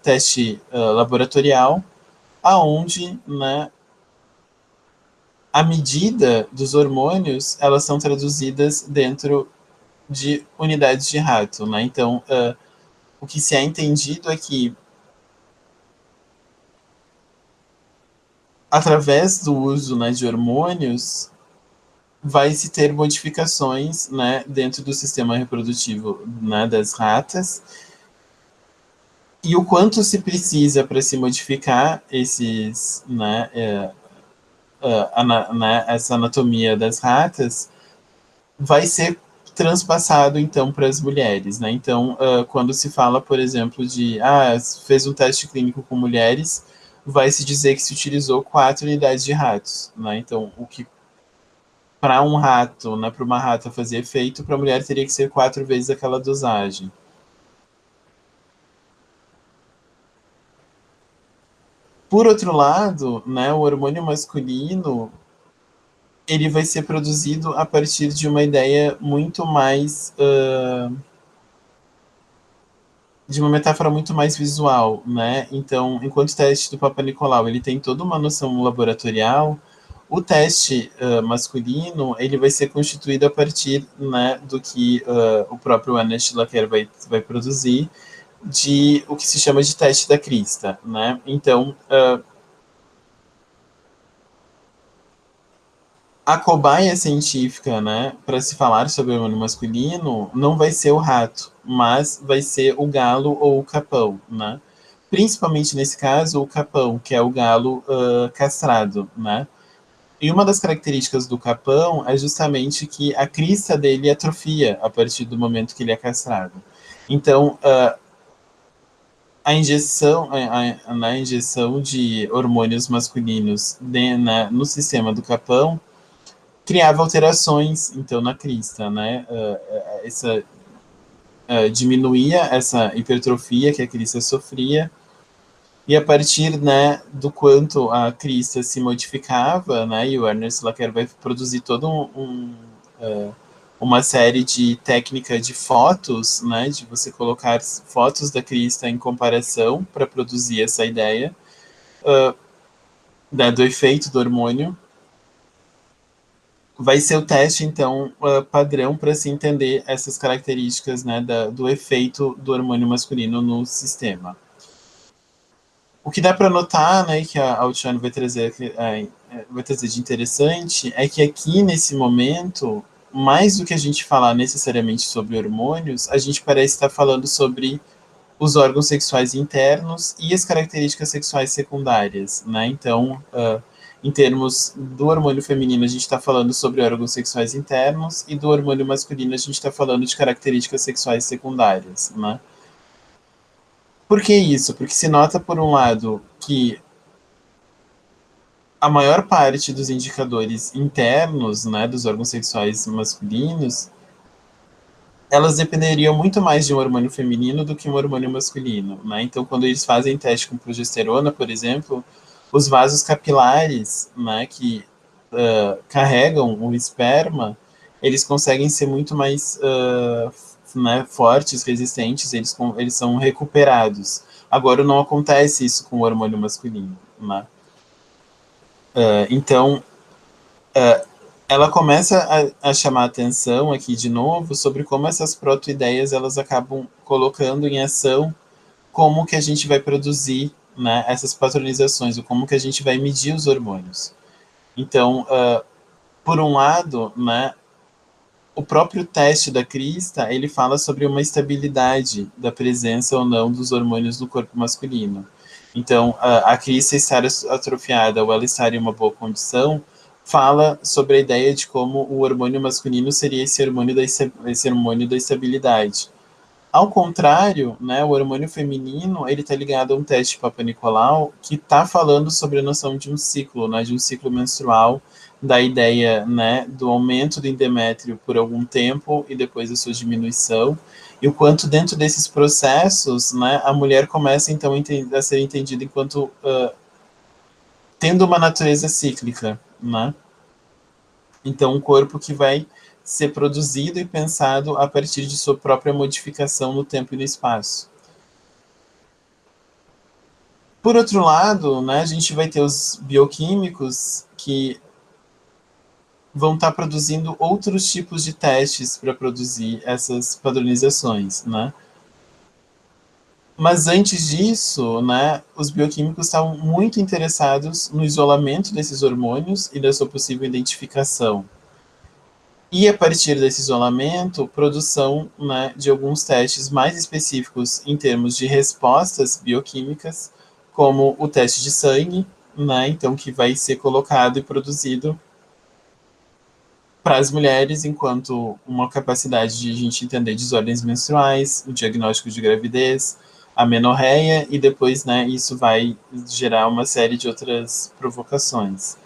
teste laboratorial, aonde, né, a medida dos hormônios elas são traduzidas dentro de unidades de rato, né? Então, o que se é entendido é que, através do uso, né, de hormônios, vai se ter modificações, né, dentro do sistema reprodutivo, né, das ratas, e o quanto se precisa para se modificar esses, né, essa anatomia das ratas, vai ser transpassado então para as mulheres, né? Então, quando se fala, por exemplo, de fez um teste clínico com mulheres, vai se dizer que se utilizou 4 unidades de ratos, né? Então, o que para um rato, né, para uma rata fazer efeito, para a mulher teria que ser 4 vezes aquela dosagem. Por outro lado, né, o hormônio masculino ele vai ser produzido a partir de uma ideia muito mais de uma metáfora muito mais visual, né? Então, enquanto o teste do Papa Nicolau ele tem toda uma noção laboratorial, o teste masculino ele vai ser constituído a partir, né, do que o próprio Ernest Laquer vai produzir, de o que se chama de teste da crista, né? Então, a cobaia científica, né, para se falar sobre o hormônio masculino, não vai ser o rato, mas vai ser o galo ou o capão, né? Principalmente nesse caso, o capão, que é o galo castrado, né? E uma das características do capão é justamente que a crista dele atrofia a partir do momento que ele é castrado. Então, na injeção de hormônios masculinos no sistema do capão criava alterações, então, na crista, né? Diminuía essa hipertrofia que a crista sofria, e a partir, né, do quanto a crista se modificava, né, e o Ernest Laquer vai produzir todo uma série de técnica de fotos, né, de você colocar fotos da crista em comparação para produzir essa ideia do efeito do hormônio. Vai ser o teste, então, padrão para se entender essas características, né, do efeito do hormônio masculino no sistema. O que dá para notar, né, que a Altione vai trazer de interessante, é que aqui, nesse momento, mais do que a gente falar necessariamente sobre hormônios, a gente parece estar falando sobre os órgãos sexuais internos e as características sexuais secundárias, né? Então, em termos do hormônio feminino, a gente está falando sobre órgãos sexuais internos, e do hormônio masculino, a gente está falando de características sexuais secundárias, né? Por que isso? Porque se nota, por um lado, que a maior parte dos indicadores internos, né, dos órgãos sexuais masculinos, elas dependeriam muito mais de um hormônio feminino do que um hormônio masculino, né? Então, quando eles fazem teste com progesterona, por exemplo, os vasos capilares, né, que carregam o esperma, eles conseguem ser muito mais né, fortes, resistentes, eles são recuperados. Agora, não acontece isso com o hormônio masculino, né? Então, ela começa a chamar atenção aqui de novo sobre como essas proto-ideias elas acabam colocando em ação como que a gente vai produzir, né, essas patronizações, ou como que a gente vai medir os hormônios. Então, por um lado, né, o próprio teste da crista, ele fala sobre uma estabilidade da presença ou não dos hormônios no corpo masculino. Então, a crista estar atrofiada ou ela estar em uma boa condição fala sobre a ideia de como o hormônio masculino seria esse hormônio da estabilidade. Ao contrário, né, o hormônio feminino ele está ligado a um teste de Papa Nicolau que está falando sobre a noção de um ciclo, né, de um ciclo menstrual, da ideia, né, do aumento do endométrio por algum tempo e depois a sua diminuição, e o quanto dentro desses processos, né, a mulher começa então a ser entendida enquanto tendo uma natureza cíclica, né? Então, um corpo que vai ser produzido e pensado a partir de sua própria modificação no tempo e no espaço. Por outro lado, né, a gente vai ter os bioquímicos que vão estar produzindo outros tipos de testes para produzir essas padronizações, né? Mas antes disso, né, os bioquímicos estavam muito interessados no isolamento desses hormônios e da sua possível identificação. E a partir desse isolamento, produção, né, de alguns testes mais específicos em termos de respostas bioquímicas, como o teste de sangue, né, então que vai ser colocado e produzido para as mulheres enquanto uma capacidade de a gente entender desordens menstruais, o diagnóstico de gravidez, a menorreia, e depois, né, isso vai gerar uma série de outras provocações.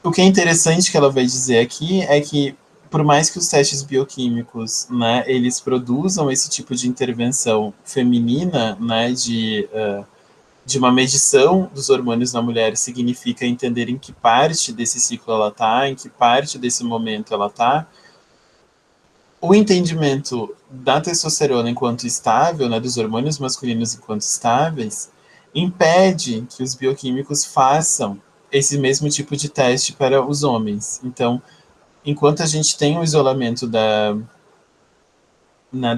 O que é interessante que ela vai dizer aqui é que, por mais que os testes bioquímicos, né, eles produzam esse tipo de intervenção feminina, né, de uma medição dos hormônios na mulher, significa entender em que parte desse ciclo ela está, em que parte desse momento ela está, o entendimento da testosterona enquanto estável, né, dos hormônios masculinos enquanto estáveis, impede que os bioquímicos façam esse mesmo tipo de teste para os homens. Então, enquanto a gente tem o isolamento da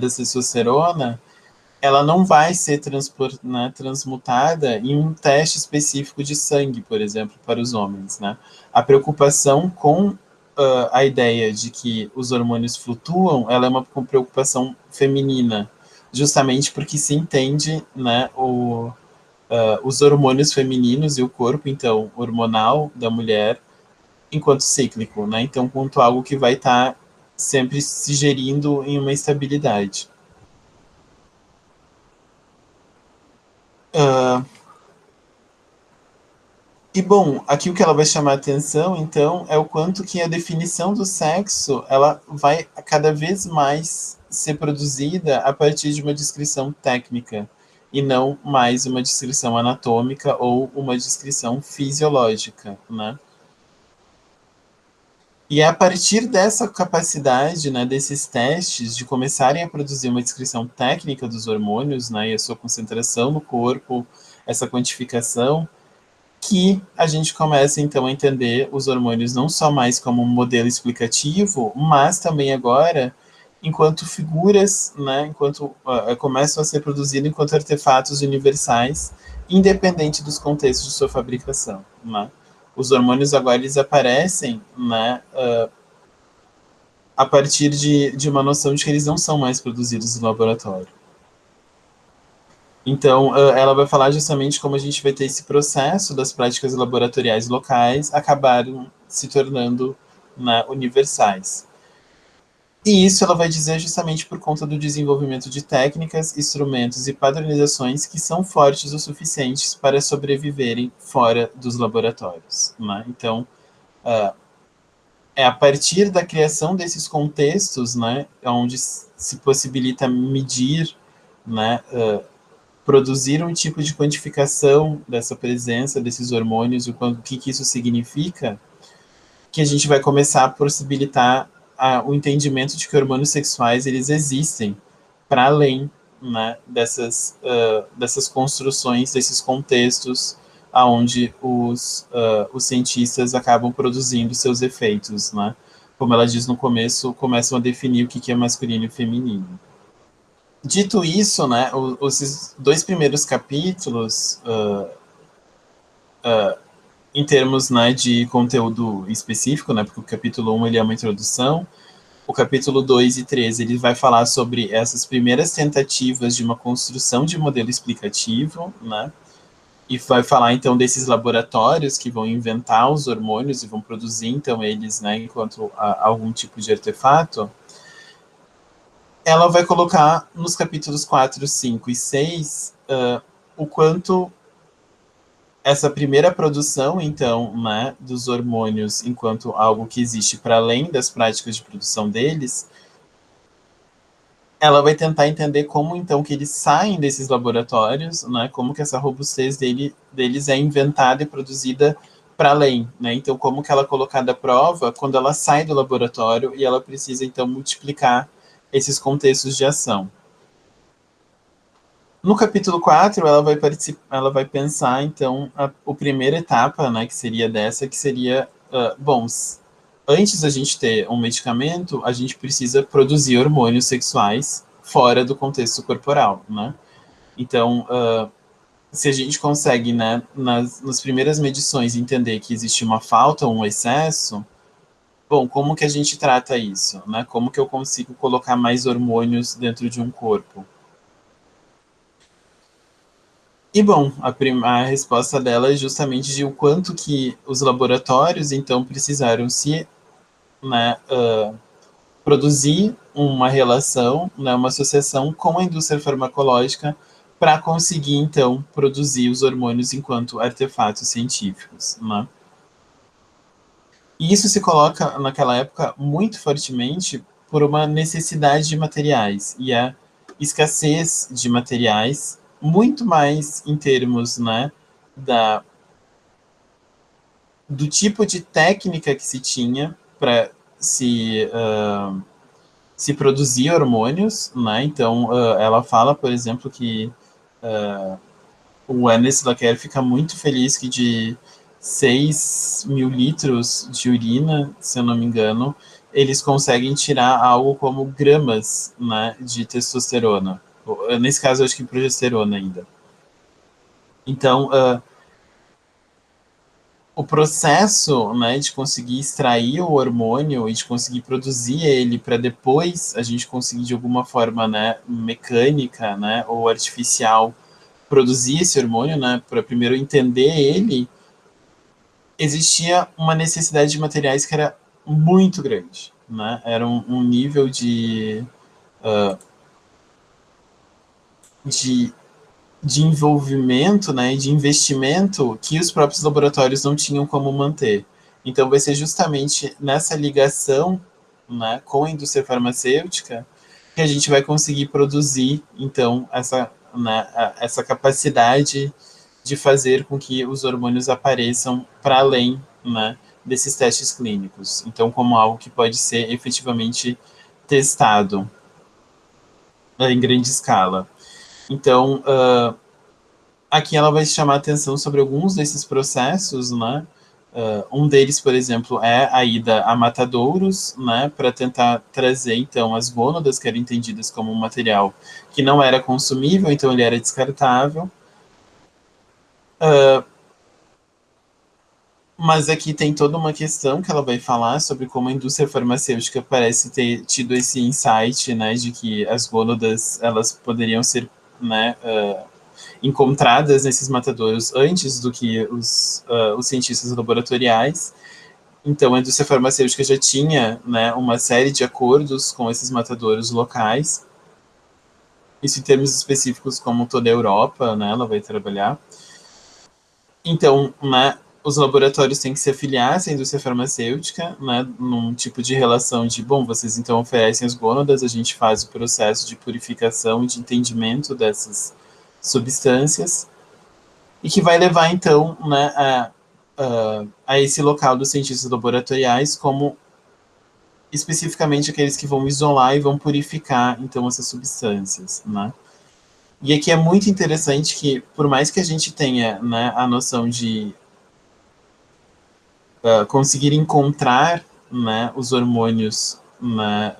testosterona, ela não vai ser né, transmutada em um teste específico de sangue, por exemplo, para os homens. Né? A preocupação com a ideia de que os hormônios flutuam, ela é uma preocupação feminina, justamente porque se entende, né, os hormônios femininos e o corpo, então, hormonal da mulher, enquanto cíclico, né? Então, quanto algo que vai estar sempre se gerindo em uma estabilidade. Uh, e bom, aqui o que ela vai chamar a atenção, então, é o quanto que a definição do sexo ela vai cada vez mais ser produzida a partir de uma descrição técnica e não mais uma descrição anatômica ou uma descrição fisiológica, né? E é a partir dessa capacidade, né, desses testes, de começarem a produzir uma descrição técnica dos hormônios, né, e a sua concentração no corpo, essa quantificação, que a gente começa então a entender os hormônios não só mais como um modelo explicativo, mas também agora enquanto figuras, né, enquanto começam a ser produzidos enquanto artefatos universais, independente dos contextos de sua fabricação. Né? Os hormônios agora eles aparecem, né, a partir de uma noção de que eles não são mais produzidos no laboratório. Então, ela vai falar justamente como a gente vai ter esse processo das práticas laboratoriais locais acabaram se tornando, né, universais. E isso ela vai dizer justamente por conta do desenvolvimento de técnicas, instrumentos e padronizações que são fortes o suficientes para sobreviverem fora dos laboratórios. Né? Então, é a partir da criação desses contextos, né, onde se possibilita medir, né, produzir um tipo de quantificação dessa presença desses hormônios e o que isso significa, que a gente vai começar a possibilitar o entendimento de que hormônios sexuais eles existem para além, né, dessas construções, desses contextos aonde os cientistas acabam produzindo seus efeitos, né? Como ela diz no começo, começam a definir o que é masculino e feminino. Dito isso, né, os dois primeiros capítulos, em termos, né, de conteúdo específico, né, porque o capítulo 1 ele é uma introdução, o capítulo 2 e 3 ele vai falar sobre essas primeiras tentativas de uma construção de modelo explicativo, né, e vai falar então desses laboratórios que vão inventar os hormônios e vão produzir então eles, né, enquanto algum tipo de artefato. Ela vai colocar nos capítulos 4, 5 e 6 o quanto essa primeira produção, então, né, dos hormônios enquanto algo que existe para além das práticas de produção deles, ela vai tentar entender como, então, que eles saem desses laboratórios, né, como que essa robustez deles é inventada e produzida para além, né, então como que ela é colocada à prova quando ela sai do laboratório e ela precisa, então, multiplicar esses contextos de ação. No capítulo 4, ela vai pensar, então, a primeira etapa, né, que seria dessa, que seria, bom, antes da gente ter um medicamento, a gente precisa produzir hormônios sexuais fora do contexto corporal, né? Então, se a gente consegue, né, nas primeiras medições, entender que existe uma falta ou um excesso, bom, como que a gente trata isso, né? Como que eu consigo colocar mais hormônios dentro de um corpo? E bom, a resposta dela é justamente de o quanto que os laboratórios então precisaram se, né, produzir uma relação, né, uma associação com a indústria farmacológica para conseguir então produzir os hormônios enquanto artefatos científicos, né? E isso se coloca naquela época muito fortemente por uma necessidade de materiais e a escassez de materiais, muito mais em termos, né, da, do tipo de técnica que se tinha para se produzir hormônios, né? Então, ela fala, por exemplo, que o Ernest Laquer fica muito feliz que de 6.000 litros de urina, se eu não me engano, eles conseguem tirar algo como gramas, né, de testosterona. Nesse caso, eu acho que progesterona ainda. Então, o processo, né, de conseguir extrair o hormônio e de conseguir produzir ele para depois a gente conseguir de alguma forma, né, mecânica, né, ou artificial produzir esse hormônio, né, para primeiro entender ele, existia uma necessidade de materiais que era muito grande, né? Era um nível de, de envolvimento, né, de investimento que os próprios laboratórios não tinham como manter. Então, vai ser justamente nessa ligação, né, com a indústria farmacêutica que a gente vai conseguir produzir, então, essa capacidade de fazer com que os hormônios apareçam para além, né, desses testes clínicos. Então, como algo que pode ser efetivamente testado, em grande escala. Então, aqui ela vai chamar atenção sobre alguns desses processos, né? Um deles, por exemplo, é a ida a matadouros, né, para tentar trazer então as gônadas que eram entendidas como um material que não era consumível, então ele era descartável. Mas aqui tem toda uma questão que ela vai falar sobre como a indústria farmacêutica parece ter tido esse insight, né, de que as gônadas elas poderiam ser, né, encontradas nesses matadouros antes do que os cientistas laboratoriais. Então, a indústria farmacêutica já tinha, né, uma série de acordos com esses matadouros locais. Isso em termos específicos, como toda a Europa, né, ela vai trabalhar. Então, né, os laboratórios têm que se afiliar à indústria farmacêutica, né, num tipo de relação de, bom, vocês então oferecem as gônadas, a gente faz o processo de purificação e de entendimento dessas substâncias, e que vai levar então, né, a esse local dos cientistas laboratoriais como especificamente aqueles que vão isolar e vão purificar então essas substâncias, né? E aqui é muito interessante que, por mais que a gente tenha, né, a noção de conseguir encontrar, né, os hormônios, né,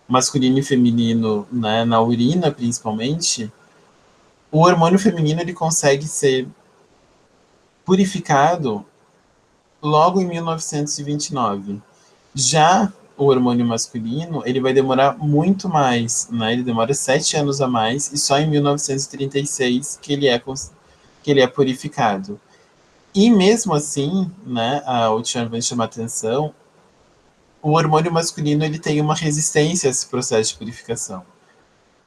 masculino e feminino, né, na urina principalmente, o hormônio feminino ele consegue ser purificado logo em 1929. Já o hormônio masculino, ele vai demorar muito mais, né? Ele demora 7 anos a mais, e só em 1936 que ele é purificado. E mesmo assim, né, a Otian vai chamar atenção, o hormônio masculino ele tem uma resistência a esse processo de purificação.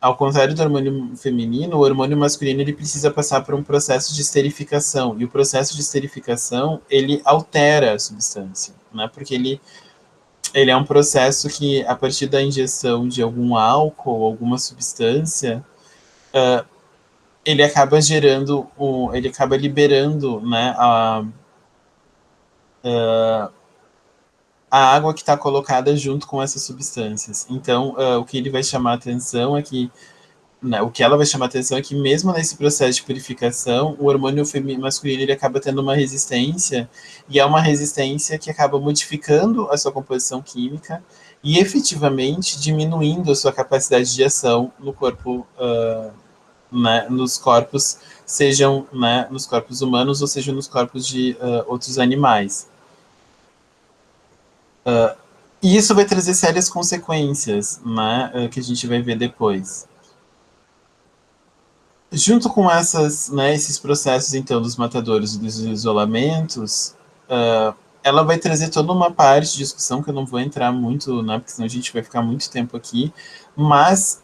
Ao contrário do hormônio feminino, o hormônio masculino ele precisa passar por um processo de esterificação, e o processo de esterificação ele altera a substância, né? Porque ele é um processo que, a partir da injeção de algum álcool, alguma substância, ele acaba gerando, ele acaba liberando, né, a água que está colocada junto com essas substâncias. Então, o que ele vai chamar a atenção é que, né, o que ela vai chamar a atenção é que mesmo nesse processo de purificação, o hormônio masculino ele acaba tendo uma resistência, e é uma resistência que acaba modificando a sua composição química e efetivamente diminuindo a sua capacidade de ação no corpo, né, nos corpos, sejam, né, nos corpos humanos ou sejam nos corpos de outros animais. E isso vai trazer sérias consequências, né, que a gente vai ver depois. Junto com né, esses processos, então, dos matadores e dos isolamentos, ela vai trazer toda uma parte de discussão que eu não vou entrar muito, né, porque senão a gente vai ficar muito tempo aqui, mas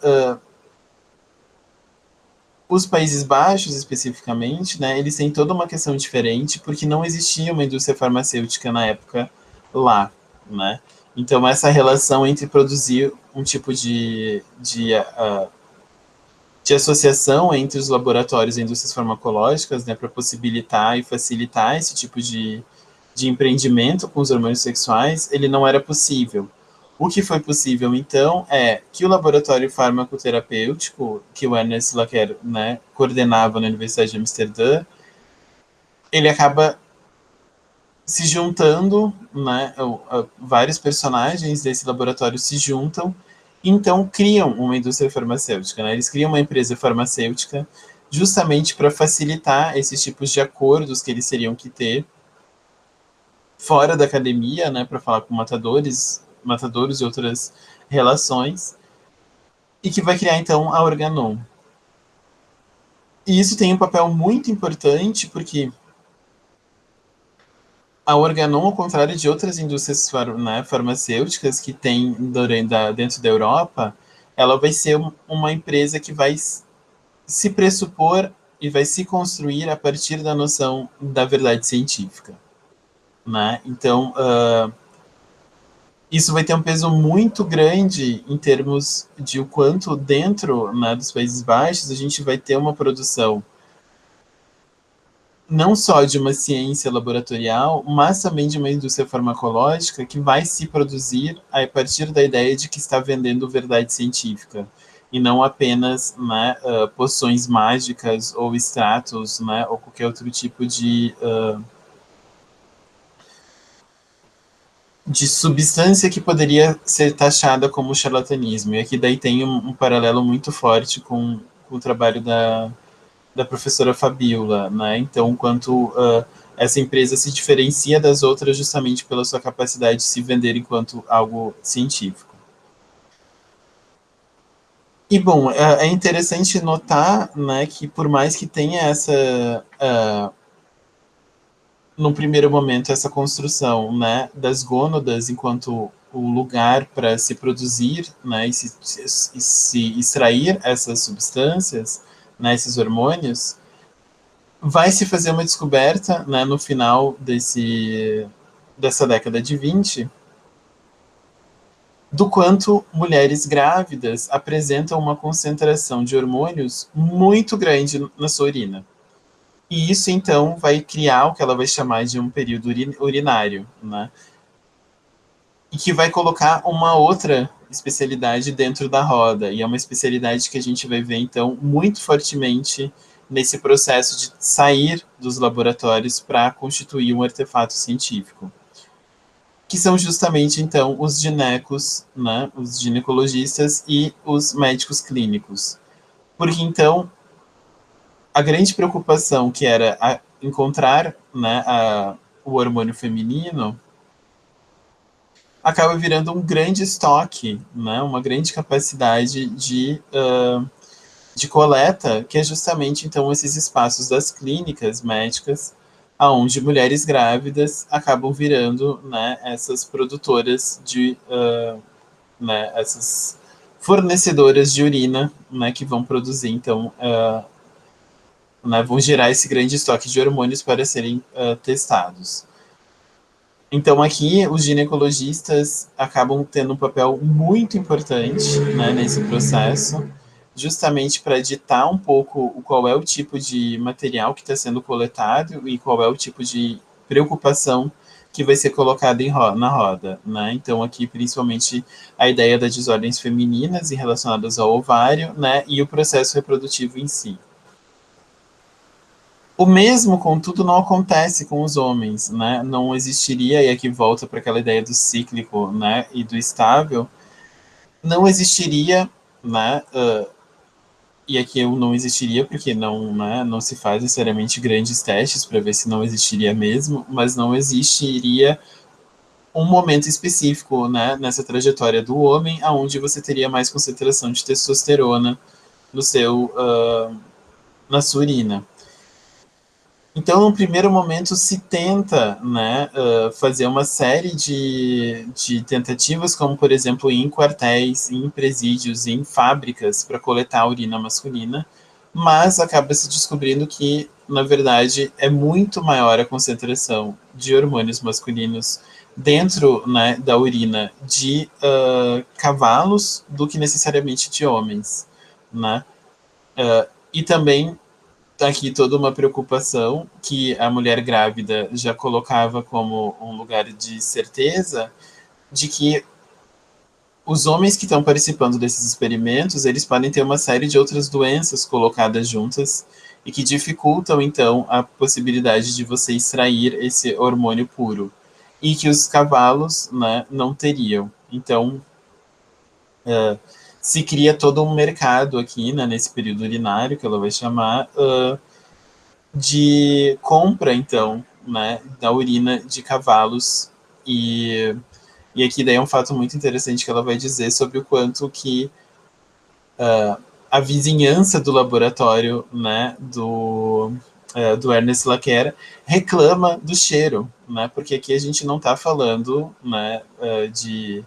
os Países Baixos, especificamente, né, eles têm toda uma questão diferente, porque não existia uma indústria farmacêutica na época lá, né? Então, essa relação entre produzir um tipo de associação entre os laboratórios e indústrias farmacológicas, né, para possibilitar e facilitar esse tipo de empreendimento com os hormônios sexuais, ele não era possível. O que foi possível, então, é que o laboratório farmacoterapêutico, que o Ernest Laquer, né, coordenava na Universidade de Amsterdã, ele acaba se juntando, né, vários personagens desse laboratório se juntam Então, criam uma indústria farmacêutica, né? Eles criam uma empresa farmacêutica justamente para facilitar esses tipos de acordos que eles teriam que ter fora da academia, né, para falar com matadores e outras relações, e que vai criar então a Organon. E isso tem um papel muito importante porque a Organon, ao contrário de outras indústrias né, farmacêuticas que tem dentro da Europa, ela vai ser uma empresa que vai se pressupor e vai se construir a partir da noção da verdade científica. Né? Então, isso vai ter um peso muito grande em termos de o quanto dentro, né, dos Países Baixos a gente vai ter uma produção não só de uma ciência laboratorial, mas também de uma indústria farmacológica que vai se produzir a partir da ideia de que está vendendo verdade científica e não apenas, né, poções mágicas ou extratos, né, ou qualquer outro tipo de substância que poderia ser taxada como charlatanismo. E aqui daí tem um paralelo muito forte com o trabalho da professora Fabiola, né? Então, quanto essa empresa se diferencia das outras justamente pela sua capacidade de se vender enquanto algo científico. E, bom, é interessante notar, né, que por mais que tenha no primeiro momento, essa construção, né, das gônadas enquanto o lugar para se produzir, né, e se extrair essas substâncias, né, esses hormônios, vai se fazer uma descoberta, né, no final dessa década de 20, do quanto mulheres grávidas apresentam uma concentração de hormônios muito grande na sua urina. E isso, então, vai criar o que ela vai chamar de um período urinário, né? E que vai colocar uma outra especialidade dentro da roda. E é uma especialidade que a gente vai ver, então, muito fortemente nesse processo de sair dos laboratórios para constituir um artefato científico. Que são justamente, então, os ginecos, né, os ginecologistas e os médicos clínicos. Porque, então, a grande preocupação que era encontrar, né, o hormônio feminino acaba virando um grande estoque, né, uma grande capacidade de coleta, que é justamente, então, esses espaços das clínicas médicas, aonde mulheres grávidas acabam virando, né, essas produtoras né, essas fornecedoras de urina, né, que vão produzir, então, né, vão gerar esse grande estoque de hormônios para serem testados. Então, aqui, os ginecologistas acabam tendo um papel muito importante, né, nesse processo, justamente para ditar um pouco qual é o tipo de material que está sendo coletado e qual é o tipo de preocupação que vai ser colocada na roda. Né? Então, aqui, principalmente, a ideia das desordens femininas relacionadas ao ovário, né, e o processo reprodutivo em si. O mesmo, contudo, não acontece com os homens, né? Não existiria, e aqui volta para aquela ideia do cíclico, né, e do estável, não existiria, né, e aqui eu não existiria porque não, né, não se faz necessariamente grandes testes para ver se não existiria mesmo, mas não existiria um momento específico, né, nessa trajetória do homem aonde você teria mais concentração de testosterona no na sua urina. Então, no primeiro momento, se tenta, né, fazer uma série de tentativas, como, por exemplo, em quartéis, em presídios, em fábricas, para coletar a urina masculina, mas acaba se descobrindo que, na verdade, é muito maior a concentração de hormônios masculinos dentro, né, da urina de cavalos do que necessariamente de homens, né? E também aqui toda uma preocupação que a mulher grávida já colocava como um lugar de certeza de que os homens que estão participando desses experimentos, eles podem ter uma série de outras doenças colocadas juntas e que dificultam, então, a possibilidade de você extrair esse hormônio puro. E que os cavalos, né, não teriam. Então, se cria todo um mercado aqui, né, nesse período urinário, que ela vai chamar, de compra, então, né, da urina de cavalos. E aqui daí é um fato muito interessante que ela vai dizer sobre o quanto que a vizinhança do laboratório, né, do Ernest Laquer reclama do cheiro, né, porque aqui a gente não está falando, né, de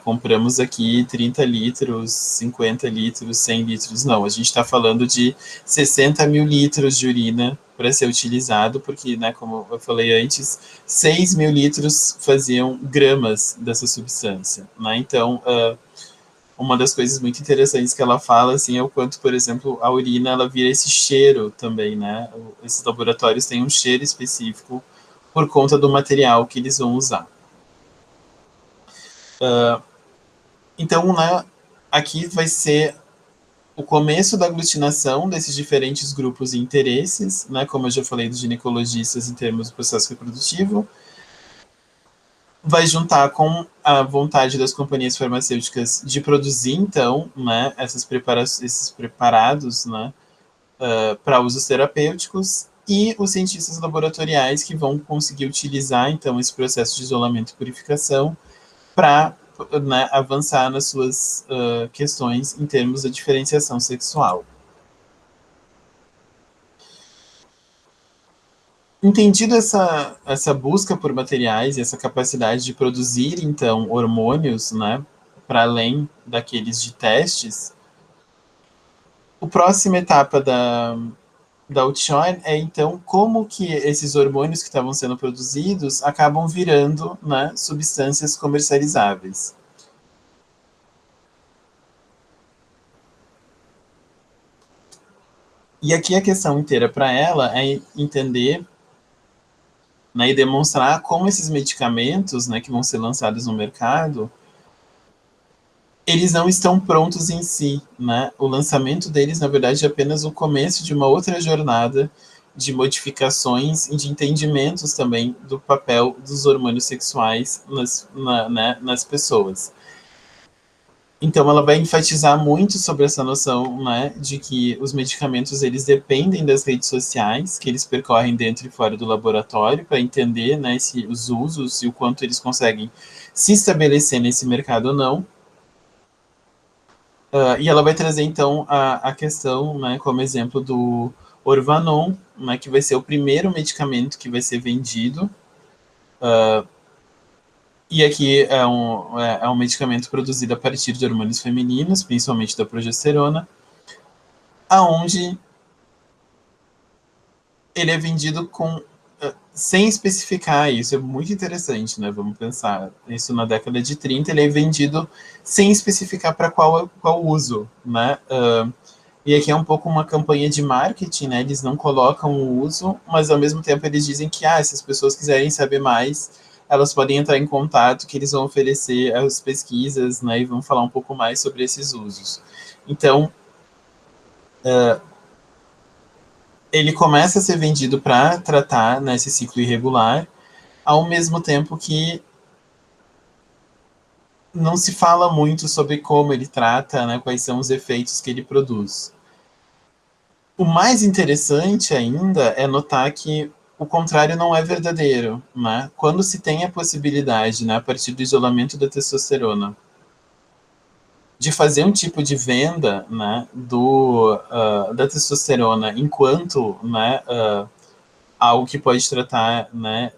compramos aqui 30 litros, 50 litros, 100 litros. Não, a gente está falando de 60 mil litros de urina para ser utilizado, porque, né, como eu falei antes, 6 mil litros faziam gramas dessa substância. Né? Então, uma das coisas muito interessantes que ela fala assim, é o quanto, por exemplo, a urina ela vira esse cheiro também. Né? Esses laboratórios têm um cheiro específico por conta do material que eles vão usar. Então, né, aqui vai ser o começo da aglutinação desses diferentes grupos e interesses, né, como eu já falei dos ginecologistas em termos do processo reprodutivo, vai juntar com a vontade das companhias farmacêuticas de produzir, então, né, esses preparados, né, para usos terapêuticos, e os cientistas laboratoriais que vão conseguir utilizar, então, esse processo de isolamento e purificação para, né, avançar nas suas questões em termos da diferenciação sexual. Entendido essa busca por materiais e essa capacidade de produzir, então, hormônios, né, para além daqueles de testes, a próxima etapa da Outshine é, então, como que esses hormônios que estavam sendo produzidos acabam virando, né, substâncias comercializáveis. E aqui a questão inteira para ela é entender, né, e demonstrar como esses medicamentos, né, que vão ser lançados no mercado, eles não estão prontos em si, né? O lançamento deles, na verdade, é apenas o começo de uma outra jornada de modificações e de entendimentos também do papel dos hormônios sexuais nas pessoas. Então, ela vai enfatizar muito sobre essa noção, né, de que os medicamentos eles dependem das redes sociais, que eles percorrem dentro e fora do laboratório para entender, né, os usos e o quanto eles conseguem se estabelecer nesse mercado ou não. E ela vai trazer, então, a questão, né, como exemplo do Orvanon, né, que vai ser o primeiro medicamento que vai ser vendido. E aqui é um medicamento produzido a partir de hormônios femininos, principalmente da progesterona, aonde ele é vendido sem especificar. Isso é muito interessante, né? Vamos pensar. Isso na década de 30, ele é vendido sem especificar para qual uso, né? E aqui é um pouco uma campanha de marketing, né? Eles não colocam o uso, mas ao mesmo tempo eles dizem que, se as pessoas quiserem saber mais, elas podem entrar em contato, que eles vão oferecer as pesquisas, né? E vão falar um pouco mais sobre esses usos. Então, ele começa a ser vendido para tratar nesse ciclo irregular, ao mesmo tempo que não se fala muito sobre como ele trata, né? Quais são os efeitos que ele produz. O mais interessante ainda é notar que o contrário não é verdadeiro, né? Quando se tem a possibilidade, né, a partir do isolamento da testosterona, de fazer um tipo de venda, né, da testosterona enquanto, né, algo que pode tratar, né,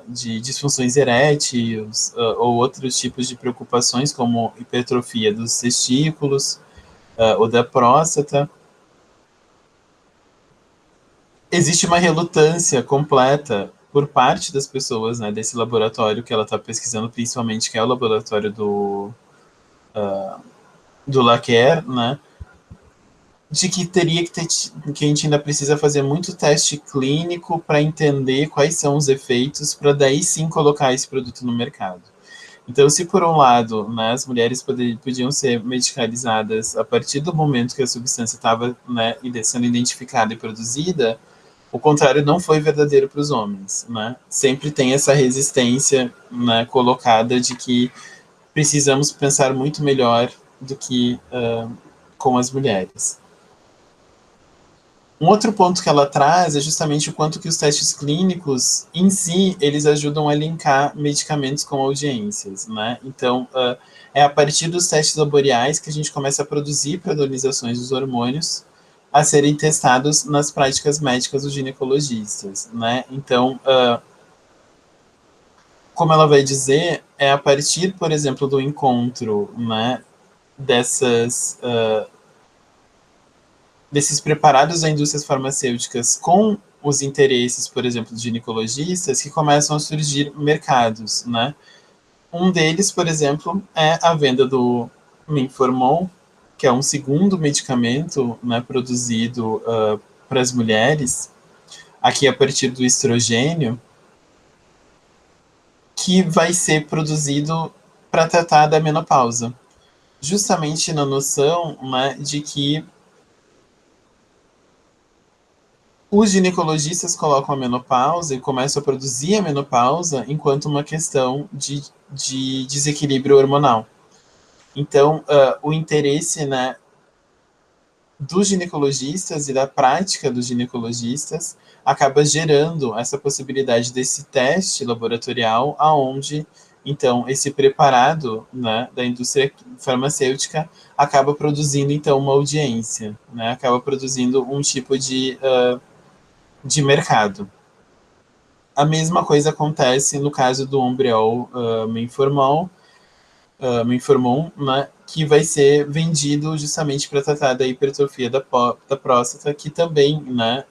de disfunções eréteis ou outros tipos de preocupações como hipertrofia dos testículos ou da próstata, existe uma relutância completa por parte das pessoas, né, desse laboratório que ela está pesquisando, principalmente, que é o laboratório do Laquer, né, de que teria que a gente ainda precisa fazer muito teste clínico para entender quais são os efeitos, para daí sim colocar esse produto no mercado. Então, se por um lado, né, as mulheres podiam ser medicalizadas a partir do momento que a substância estava, né, sendo identificada e produzida, o contrário não foi verdadeiro para os homens, né? Sempre tem essa resistência, né, colocada de que precisamos pensar muito melhor do que com as mulheres. Um outro ponto que ela traz é justamente o quanto que os testes clínicos, em si, eles ajudam a linkar medicamentos com audiências, né? Então, é a partir dos testes laboriais que a gente começa a produzir padronizações dos hormônios a serem testados nas práticas médicas dos ginecologistas, né? Então, como ela vai dizer, é a partir, por exemplo, do encontro, né, desses preparados das indústrias farmacêuticas com os interesses, por exemplo, dos ginecologistas, que começam a surgir mercados, né? Um deles, por exemplo, é a venda do Minformol, que é um segundo medicamento, né, produzido para as mulheres, aqui a partir do estrogênio, que vai ser produzido para tratar da menopausa. Justamente na noção, né, de que os ginecologistas colocam a menopausa e começam a produzir a menopausa enquanto uma questão de desequilíbrio hormonal. Então, o interesse, né, dos ginecologistas e da prática dos ginecologistas acaba gerando essa possibilidade desse teste laboratorial, aonde então esse preparado, né, da indústria farmacêutica acaba produzindo então uma audiência, né, acaba produzindo um tipo de mercado. A mesma coisa acontece no caso do Ombriol Menformon, né, que vai ser vendido justamente para tratar da hipertrofia da próstata, que também, né,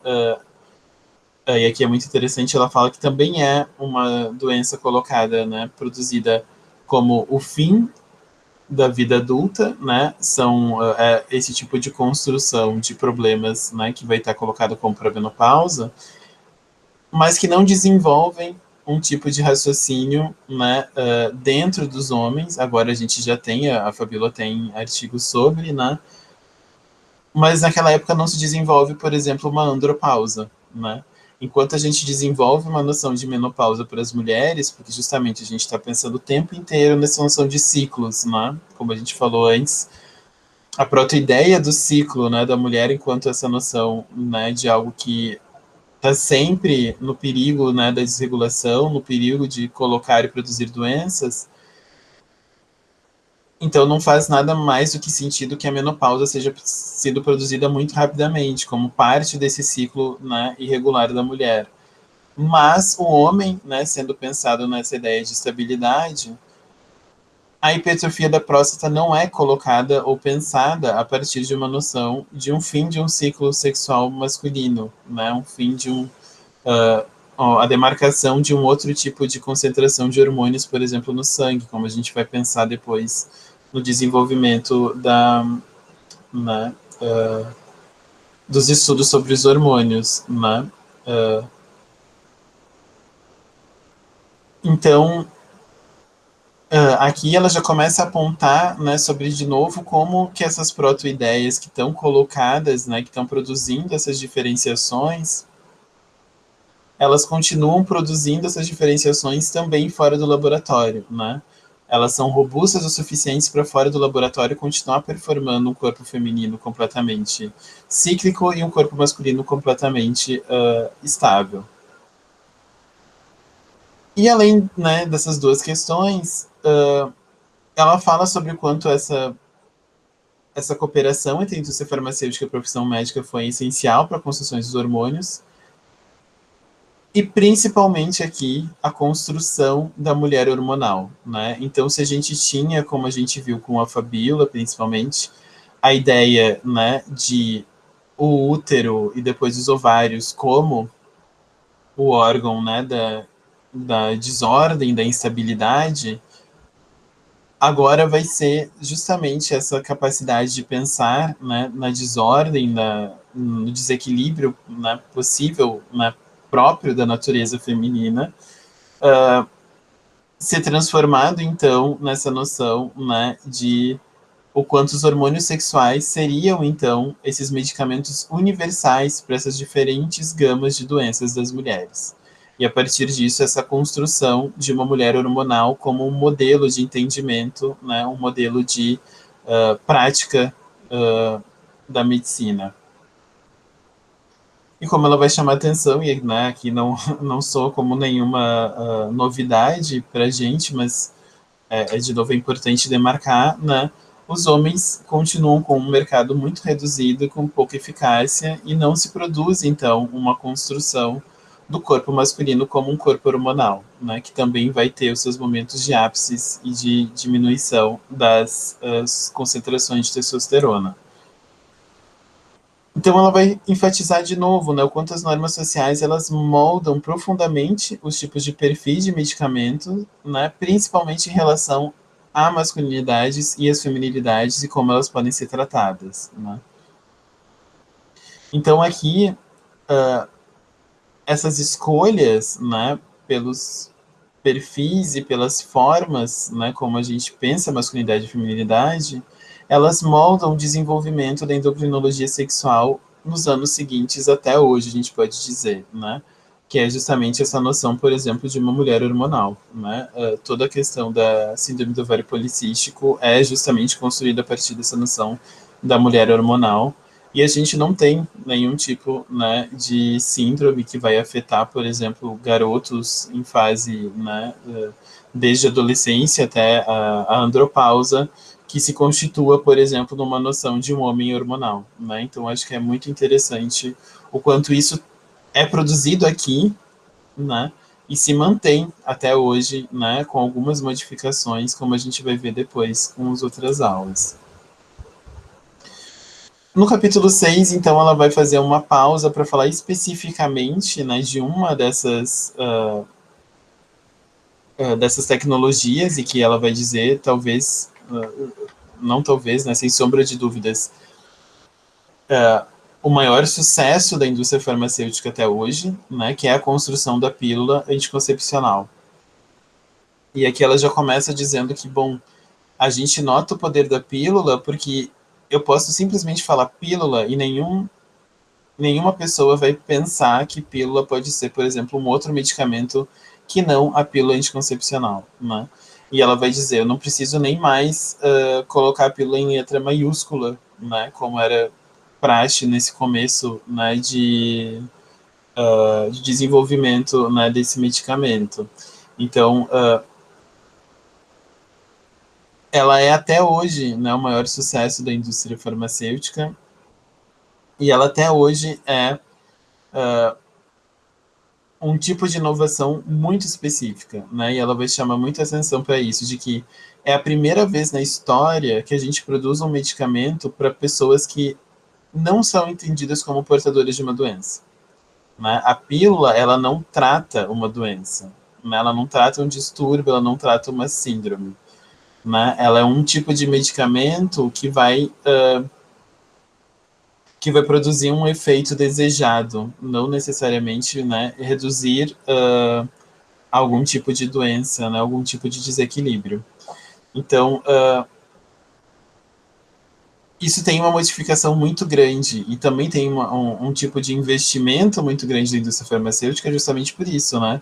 e aqui é muito interessante, ela fala que também é uma doença colocada, né, produzida como o fim da vida adulta, né, são esse tipo de construção de problemas, né, que vai estar colocado como pré-menopausa, mas que não desenvolvem um tipo de raciocínio, né, dentro dos homens. Agora a gente já tem, a Fabíola tem artigos sobre, né, mas naquela época não se desenvolve, por exemplo, uma andropausa, né? Enquanto a gente desenvolve uma noção de menopausa para as mulheres, porque justamente a gente está pensando o tempo inteiro nessa noção de ciclos, né? Como a gente falou antes, a proto-ideia do ciclo, né, da mulher enquanto essa noção, né, de algo que está sempre no perigo, né, da desregulação, no perigo de colocar e produzir doenças, então não faz nada mais do que sentido que a menopausa seja sendo produzida muito rapidamente, como parte desse ciclo, né, irregular da mulher. Mas o homem, né, sendo pensado nessa ideia de estabilidade, a hipertrofia da próstata não é colocada ou pensada a partir de uma noção de um fim de um ciclo sexual masculino, né, um fim de a demarcação de um outro tipo de concentração de hormônios, por exemplo, no sangue, como a gente vai pensar depois no desenvolvimento né, dos estudos sobre os hormônios, né? Então, aqui ela já começa a apontar, né, sobre, de novo, como que essas proto-ideias que estão colocadas, né, que estão produzindo essas diferenciações, elas continuam produzindo essas diferenciações também fora do laboratório, né? Elas são robustas o suficientes para fora do laboratório continuar performando um corpo feminino completamente cíclico e um corpo masculino completamente estável. E além, né, dessas duas questões, ela fala sobre o quanto essa cooperação entre a indústria farmacêutica e a profissão médica foi essencial para a construção dos hormônios, e principalmente aqui a construção da mulher hormonal, né? Então, se a gente tinha, como a gente viu com a Fabíola, principalmente, a ideia, né, de o útero e depois os ovários como o órgão, né, da desordem, da instabilidade, agora vai ser justamente essa capacidade de pensar, né, na desordem, no desequilíbrio, né, possível, né, próprio da natureza feminina, ser transformado então nessa noção, né, de o quanto os hormônios sexuais seriam então esses medicamentos universais para essas diferentes gamas de doenças das mulheres. E a partir disso, essa construção de uma mulher hormonal como um modelo de entendimento, né, um modelo de prática da medicina. E como ela vai chamar atenção, e né, aqui não sou como nenhuma novidade para a gente, mas de novo é importante demarcar, né, os homens continuam com um mercado muito reduzido, com pouca eficácia, e não se produz, então, uma construção do corpo masculino como um corpo hormonal, né, que também vai ter os seus momentos de ápices e de diminuição das concentrações de testosterona. Então ela vai enfatizar de novo, né, o quanto as normas sociais elas moldam profundamente os tipos de perfis de medicamento, né, principalmente em relação a masculinidades e as feminilidades e como elas podem ser tratadas, né? Então aqui essas escolhas, né, pelos perfis e pelas formas, né, como a gente pensa masculinidade e feminilidade, elas moldam o desenvolvimento da endocrinologia sexual nos anos seguintes até hoje, a gente pode dizer, né? Que é justamente essa noção, por exemplo, de uma mulher hormonal, né? Toda a questão da síndrome do ovário policístico é justamente construída a partir dessa noção da mulher hormonal, e a gente não tem nenhum tipo, né, de síndrome que vai afetar, por exemplo, garotos em fase, né, desde a adolescência até a andropausa, que se constitua, por exemplo, numa noção de um homem hormonal, né? Então, acho que é muito interessante o quanto isso é produzido aqui, né? E se mantém até hoje, né? Com algumas modificações, como a gente vai ver depois com as outras aulas. No capítulo 6, então, ela vai fazer uma pausa para falar especificamente, né, de uma dessas tecnologias, e que ela vai dizer, talvez, não talvez, né, sem sombra de dúvidas, o maior sucesso da indústria farmacêutica até hoje, né, que é a construção da pílula anticoncepcional. E aqui ela já começa dizendo que, bom, a gente nota o poder da pílula porque eu posso simplesmente falar pílula e nenhuma pessoa vai pensar que pílula pode ser, por exemplo, um outro medicamento que não a pílula anticoncepcional, né? E ela vai dizer, eu não preciso nem mais colocar a pílula em letra maiúscula, né? Como era praxe nesse começo, né? De desenvolvimento, né? Desse medicamento. Então, ela é até hoje, né? O maior sucesso da indústria farmacêutica, e ela até hoje é um tipo de inovação muito específica, né? E ela vai chamar muita atenção para isso, de que é a primeira vez na história que a gente produz um medicamento para pessoas que não são entendidas como portadoras de uma doença, né? A pílula, ela não trata uma doença, né? Ela não trata um distúrbio, ela não trata uma síndrome, né? Ela é um tipo de medicamento que vai produzir um efeito desejado, não necessariamente, né, reduzir algum tipo de doença, né, algum tipo de desequilíbrio. Então, isso tem uma modificação muito grande e também tem um tipo de investimento muito grande da indústria farmacêutica justamente por isso, né?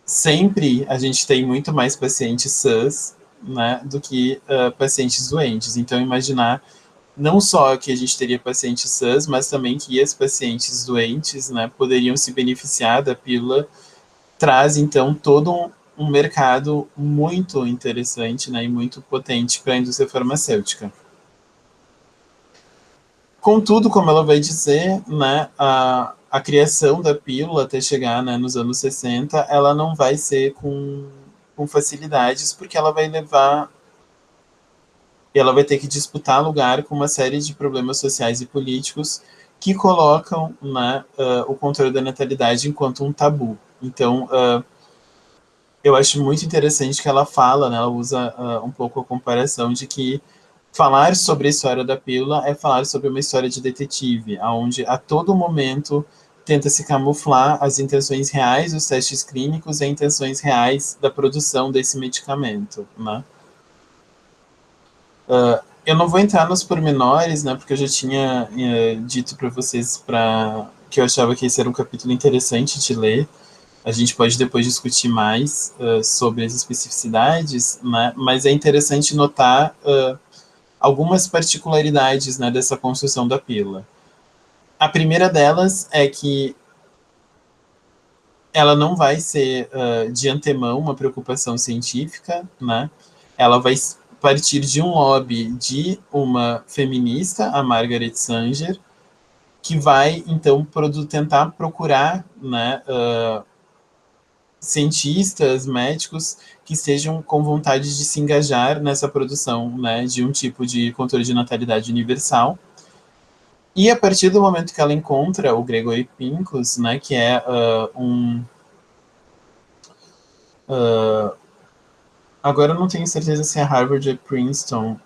Sempre a gente tem muito mais pacientes SUS, né, do que pacientes doentes. Então, imaginar não só que a gente teria pacientes SUS, mas também que as pacientes doentes, né, poderiam se beneficiar da pílula, traz então todo um mercado muito interessante, né, e muito potente para a indústria farmacêutica. Contudo, como ela vai dizer, né, a criação da pílula até chegar, né, nos anos 60, ela não vai ser com facilidades, porque ela vai ter que disputar lugar com uma série de problemas sociais e políticos que colocam, né, o controle da natalidade enquanto um tabu. Então, eu acho muito interessante que ela fala, né, ela usa um pouco a comparação de que falar sobre a história da pílula é falar sobre uma história de detetive, onde a todo momento tenta se camuflar as intenções reais dos testes clínicos e as intenções reais da produção desse medicamento, né? Eu não vou entrar nos pormenores, né, porque eu já tinha dito para vocês que eu achava que esse era um capítulo interessante de ler, A gente pode depois discutir mais sobre as especificidades, né? Mas é interessante notar algumas particularidades, né, dessa construção da pílula. A primeira delas é que ela não vai ser de antemão uma preocupação científica, né? Ela vai partir de um lobby de uma feminista, a Margaret Sanger, que vai então tentar procurar, né, cientistas, médicos que estejam com vontade de se engajar nessa produção, né, de um tipo de controle de natalidade universal. E a partir do momento que ela encontra o Gregory Pincus, né, que é agora eu não tenho certeza se é Harvard ou Princeton,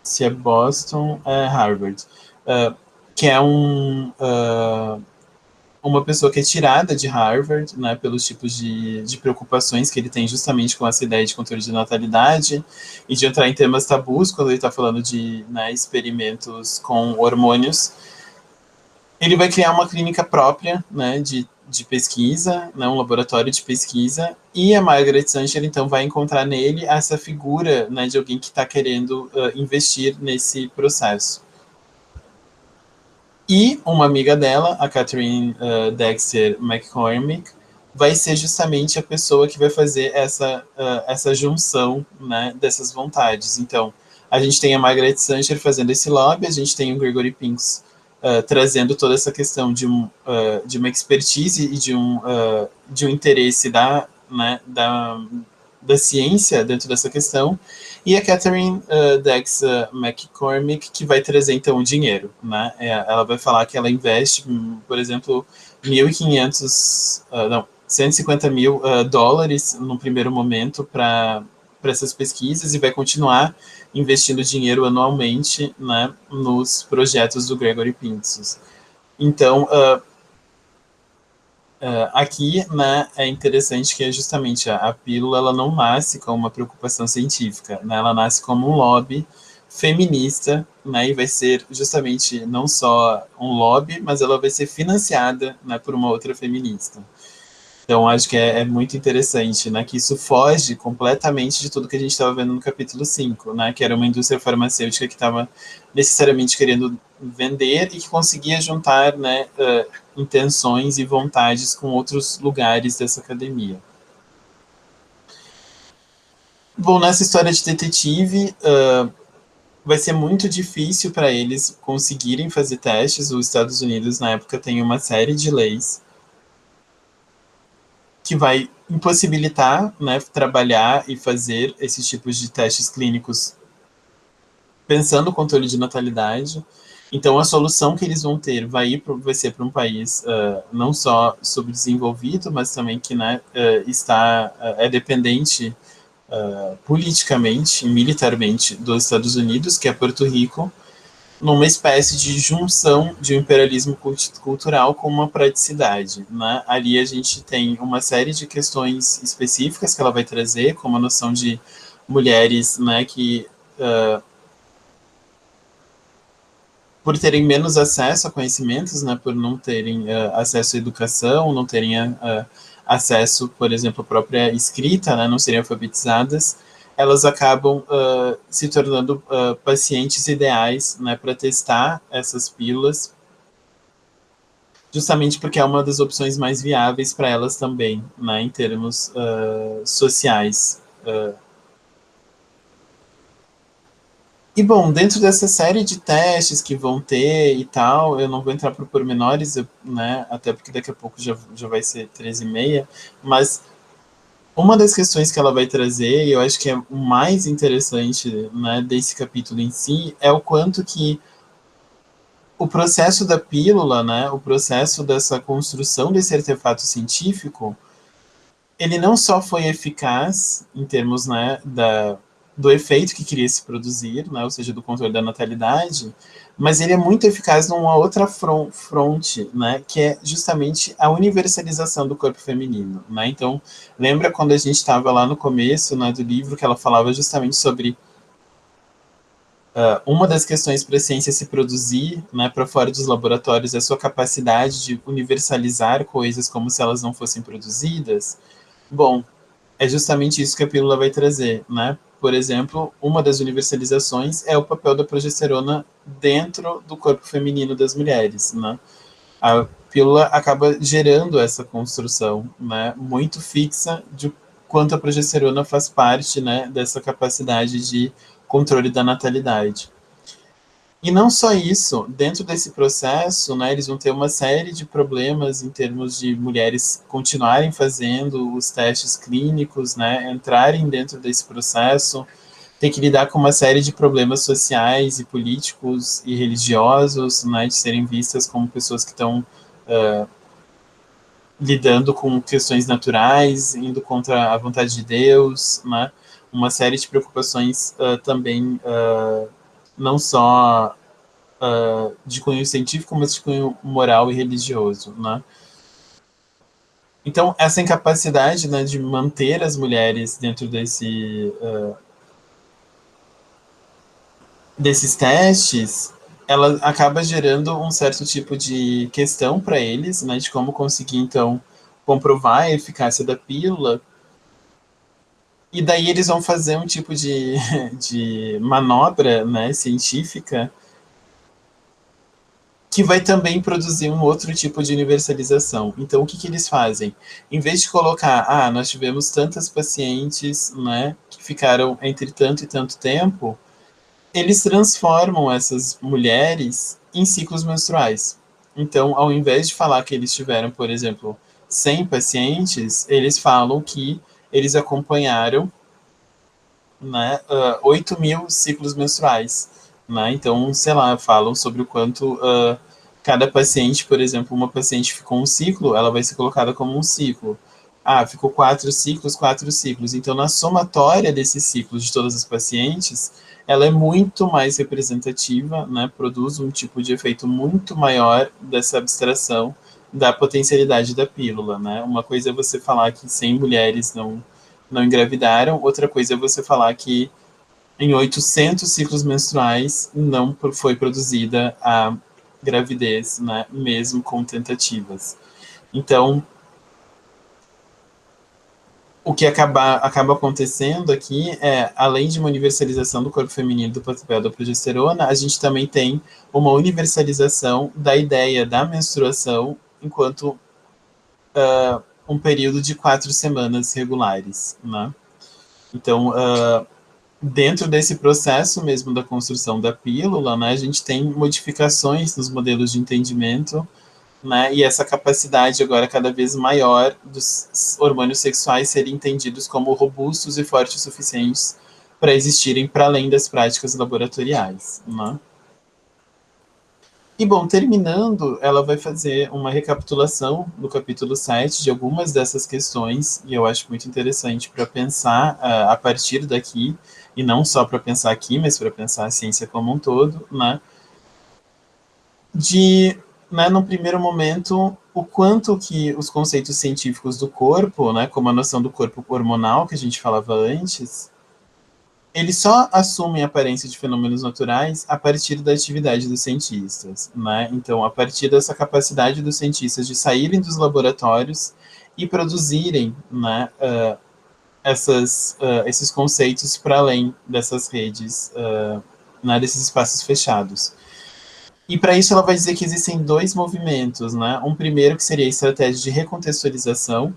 se é Boston, é Harvard, que é uma pessoa que é tirada de Harvard, né, pelos tipos de preocupações que ele tem justamente com essa ideia de controle de natalidade e de entrar em temas tabus quando ele está falando de, né, experimentos com hormônios. Ele vai criar uma clínica própria, né, de pesquisa, né, um laboratório de pesquisa, e a Margaret Sanger, então, vai encontrar nele essa figura, né, de alguém que está querendo investir nesse processo. E uma amiga dela, a Catherine Dexter McCormick, vai ser justamente a pessoa que vai fazer essa junção, né, dessas vontades. Então, a gente tem a Margaret Sanger fazendo esse lobby, a gente tem o Gregory Pincus trazendo toda essa questão de uma expertise e de um interesse né, da ciência dentro dessa questão, e a Catherine Dex McCormick, que vai trazer, então, o dinheiro. Né? Ela vai falar que ela investe, por exemplo, 150 mil dólares no primeiro momento para essas pesquisas e vai continuar investindo dinheiro anualmente, né, nos projetos do Gregory Pincus. Então, aqui, né, é interessante que justamente a pílula ela não nasce como uma preocupação científica, né, ela nasce como um lobby feminista, né, e vai ser justamente não só um lobby, mas ela vai ser financiada, né, por uma outra feminista. Então, acho que é muito interessante, né, que isso foge completamente de tudo que a gente estava vendo no capítulo 5, né, que era uma indústria farmacêutica que estava necessariamente querendo vender e que conseguia juntar, né, intenções e vontades com outros lugares dessa academia. Bom, nessa história de detetive, vai ser muito difícil para eles conseguirem fazer testes. Os Estados Unidos, na época, tem uma série de leis que vai impossibilitar, né, trabalhar e fazer esses tipos de testes clínicos pensando no controle de natalidade. Então, a solução que eles vão ter vai ser para um país não só subdesenvolvido, mas também que, né, é dependente politicamente e militarmente dos Estados Unidos, que é Porto Rico, numa espécie de junção de um imperialismo cultural com uma praticidade. Né? Ali a gente tem uma série de questões específicas que ela vai trazer, como a noção de mulheres, né, que por terem menos acesso a conhecimentos, né, por não terem acesso à educação, não terem acesso, por exemplo, à própria escrita, né, não serem alfabetizadas, elas acabam se tornando pacientes ideais, né, para testar essas pílulas, justamente porque é uma das opções mais viáveis para elas também, né, em termos sociais. E, bom, dentro dessa série de testes que vão ter e tal, eu não vou entrar por pormenores, né, até porque daqui a pouco já vai ser 13h30, mas uma das questões que ela vai trazer, e eu acho que é o mais interessante, né, desse capítulo em si, é o quanto que o processo da pílula, né, o processo dessa construção desse artefato científico, ele não só foi eficaz em termos, né, do efeito que queria se produzir, né, ou seja, do controle da natalidade, mas ele é muito eficaz numa outra fronte, né, que é justamente a universalização do corpo feminino. Né? Então, lembra quando a gente estava lá no começo, né, do livro, que ela falava justamente sobre Uma das questões para a ciência se produzir, né, para fora dos laboratórios é a sua capacidade de universalizar coisas como se elas não fossem produzidas. Bom, é justamente isso que a pílula vai trazer, né? Por exemplo, uma das universalizações é o papel da progesterona dentro do corpo feminino das mulheres, né? A pílula acaba gerando essa construção, né, muito fixa de quanto a progesterona faz parte, né, dessa capacidade de controle da natalidade. E não só isso, dentro desse processo, né, eles vão ter uma série de problemas em termos de mulheres continuarem fazendo os testes clínicos, né, entrarem dentro desse processo, ter que lidar com uma série de problemas sociais e políticos e religiosos, né, de serem vistas como pessoas que estão lidando com questões naturais, indo contra a vontade de Deus, né, uma série de preocupações também não só de cunho científico, mas de cunho moral e religioso, né? Então, essa incapacidade, né, de manter as mulheres dentro desses testes, ela acaba gerando um certo tipo de questão para eles, né, de como conseguir, então, comprovar a eficácia da pílula. E daí eles vão fazer um tipo de manobra, né, científica que vai também produzir um outro tipo de universalização. Então, o que, que eles fazem? Em vez de colocar, nós tivemos tantas pacientes, né, que ficaram entre tanto e tanto tempo, eles transformam essas mulheres em ciclos menstruais. Então, ao invés de falar que eles tiveram, por exemplo, 100 pacientes, eles falam que eles acompanharam, né, 8 mil ciclos menstruais. Né? Então, sei lá, falam sobre o quanto cada paciente, por exemplo, uma paciente ficou um ciclo, ela vai ser colocada como um ciclo. Ficou 4 ciclos, 4 ciclos. Então, na somatória desses ciclos de todas as pacientes, ela é muito mais representativa, né? Produz um tipo de efeito muito maior dessa abstração da potencialidade da pílula, né? Uma coisa é você falar que 100 mulheres não engravidaram, outra coisa é você falar que em 800 ciclos menstruais não foi produzida a gravidez, né, mesmo com tentativas. Então, o que acaba acontecendo aqui é, além de uma universalização do corpo feminino do papel da progesterona, a gente também tem uma universalização da ideia da menstruação enquanto um período de 4 semanas regulares, né? Então, dentro desse processo mesmo da construção da pílula, né, a gente tem modificações nos modelos de entendimento, né, e essa capacidade agora cada vez maior dos hormônios sexuais serem entendidos como robustos e fortes o suficientes para existirem para além das práticas laboratoriais, né? E, bom, terminando, ela vai fazer uma recapitulação no capítulo 7 de algumas dessas questões, e eu acho muito interessante para pensar a partir daqui, e não só para pensar aqui, mas para pensar a ciência como um todo, né? De, né, no primeiro momento, o quanto que os conceitos científicos do corpo, né, como a noção do corpo hormonal que a gente falava antes, eles só assumem a aparência de fenômenos naturais a partir da atividade dos cientistas, né? Então, a partir dessa capacidade dos cientistas de saírem dos laboratórios e produzirem, né, esses conceitos para além dessas redes, né, desses espaços fechados. E para isso ela vai dizer que existem dois movimentos, né? Um primeiro que seria a estratégia de recontextualização,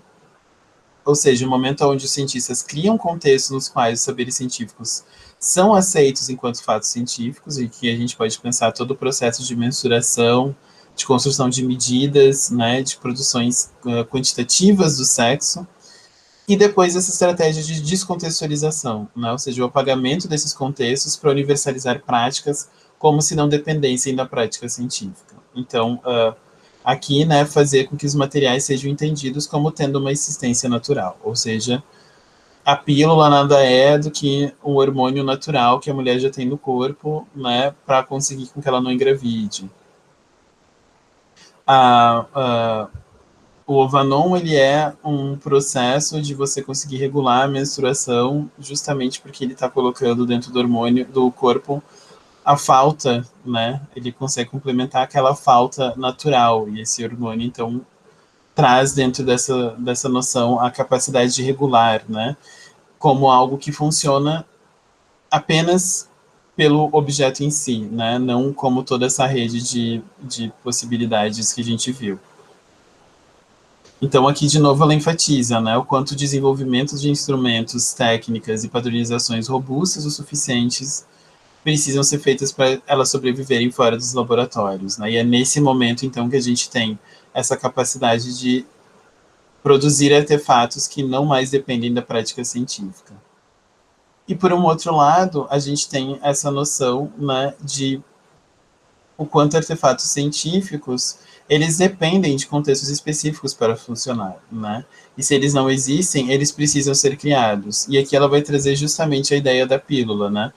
ou seja, o momento onde os cientistas criam contextos nos quais os saberes científicos são aceitos enquanto fatos científicos, e que a gente pode pensar todo o processo de mensuração, de construção de medidas, né, de produções quantitativas do sexo, e depois essa estratégia de descontextualização, né, ou seja, o apagamento desses contextos para universalizar práticas como se não dependessem da prática científica. Então, aqui, né, fazer com que os materiais sejam entendidos como tendo uma existência natural, ou seja, a pílula nada é do que um hormônio natural que a mulher já tem no corpo, né, para conseguir com que ela não engravide. A, o Ovanon, ele é um processo de você conseguir regular a menstruação justamente porque ele está colocando dentro do hormônio do corpo a falta, né? Ele consegue complementar aquela falta natural, e esse hormônio, então, traz dentro dessa noção a capacidade de regular, né? Como algo que funciona apenas pelo objeto em si, né? Não como toda essa rede de possibilidades que a gente viu. Então, aqui de novo ela enfatiza, né, o quanto o desenvolvimento de instrumentos, técnicas e padronizações robustas o suficientes precisam ser feitas para elas sobreviverem fora dos laboratórios, né? E é nesse momento, então, que a gente tem essa capacidade de produzir artefatos que não mais dependem da prática científica. E por um outro lado, a gente tem essa noção, né, de o quanto artefatos científicos eles dependem de contextos específicos para funcionar, né? E se eles não existem, eles precisam ser criados. E aqui ela vai trazer justamente a ideia da pílula, né?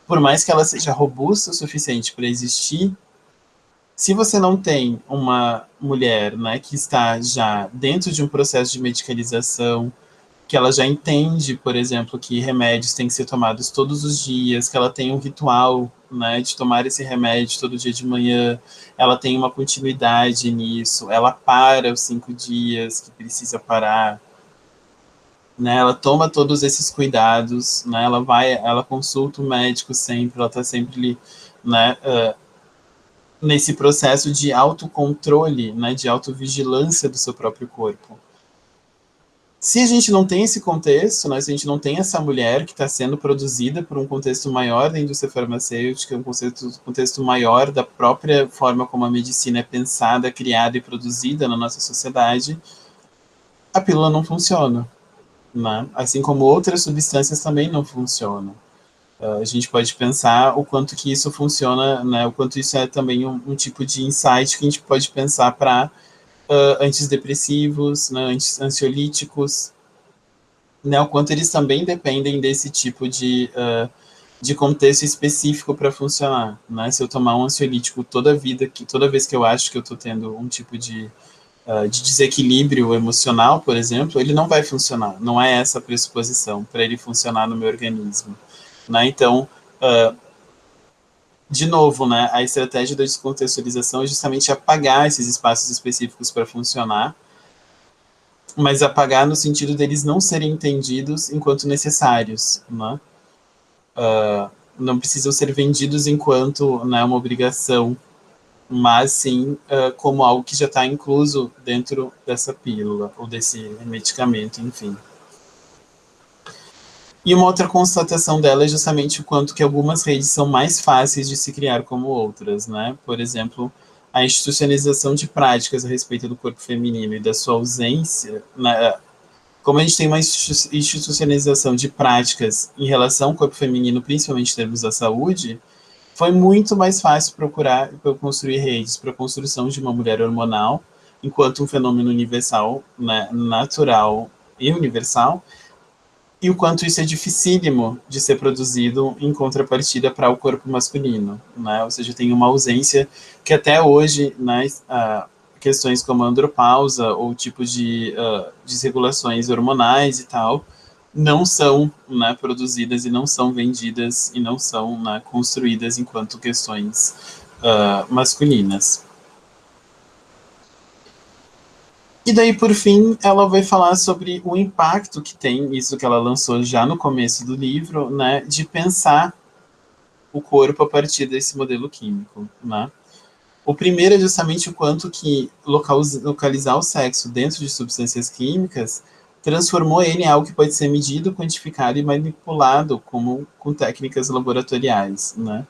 Por mais que ela seja robusta o suficiente para existir, se você não tem uma mulher, né, que está já dentro de um processo de medicalização, que ela já entende, por exemplo, que remédios têm que ser tomados todos os dias, que ela tem um ritual, né, de tomar esse remédio todo dia de manhã, ela tem uma continuidade nisso, ela para os 5 dias que precisa parar, né, ela toma todos esses cuidados, né, ela consulta o médico sempre, ela está sempre, né, nesse processo de autocontrole, né, de autovigilância do seu próprio corpo. Se a gente não tem esse contexto, né, se a gente não tem essa mulher que está sendo produzida por um contexto maior da indústria farmacêutica, um contexto maior da própria forma como a medicina é pensada, criada e produzida na nossa sociedade, a pílula não funciona, né? Assim como outras substâncias também não funcionam. A gente pode pensar o quanto que isso funciona, né, o quanto isso é também um tipo de insight que a gente pode pensar para antidepressivos, né, ansiolíticos, né, o quanto eles também dependem desse tipo de contexto específico para funcionar, né? Se eu tomar um ansiolítico toda vez que eu acho que eu estou tendo um tipo de desequilíbrio emocional, por exemplo, ele não vai funcionar. Não é essa a pressuposição para ele funcionar no meu organismo, né? Então, de novo, né, a estratégia da descontextualização é justamente apagar esses espaços específicos para funcionar, mas apagar no sentido deles não serem entendidos enquanto necessários, né? Não precisam ser vendidos enquanto, né, uma obrigação, mas sim como algo que já está incluso dentro dessa pílula ou desse medicamento, enfim. E uma outra constatação dela é justamente o quanto que algumas redes são mais fáceis de se criar como outras, né? Por exemplo, a institucionalização de práticas a respeito do corpo feminino e da sua ausência, né? Como a gente tem uma institucionalização de práticas em relação ao corpo feminino, principalmente em termos da saúde, foi muito mais fácil procurar para construir redes para a construção de uma mulher hormonal, enquanto um fenômeno universal, né, natural e universal, e o quanto isso é dificílimo de ser produzido em contrapartida para o corpo masculino, né? Ou seja, tem uma ausência que até hoje, né, questões como a andropausa ou tipo de desregulações hormonais e tal, não são, né, produzidas e não são vendidas e não são, né, construídas enquanto questões masculinas. E daí, por fim, ela vai falar sobre o impacto que tem, isso que ela lançou já no começo do livro, né, de pensar o corpo a partir desse modelo químico, né? O primeiro é justamente o quanto que localizar o sexo dentro de substâncias químicas transformou ele em algo que pode ser medido, quantificado e manipulado com técnicas laboratoriais, né?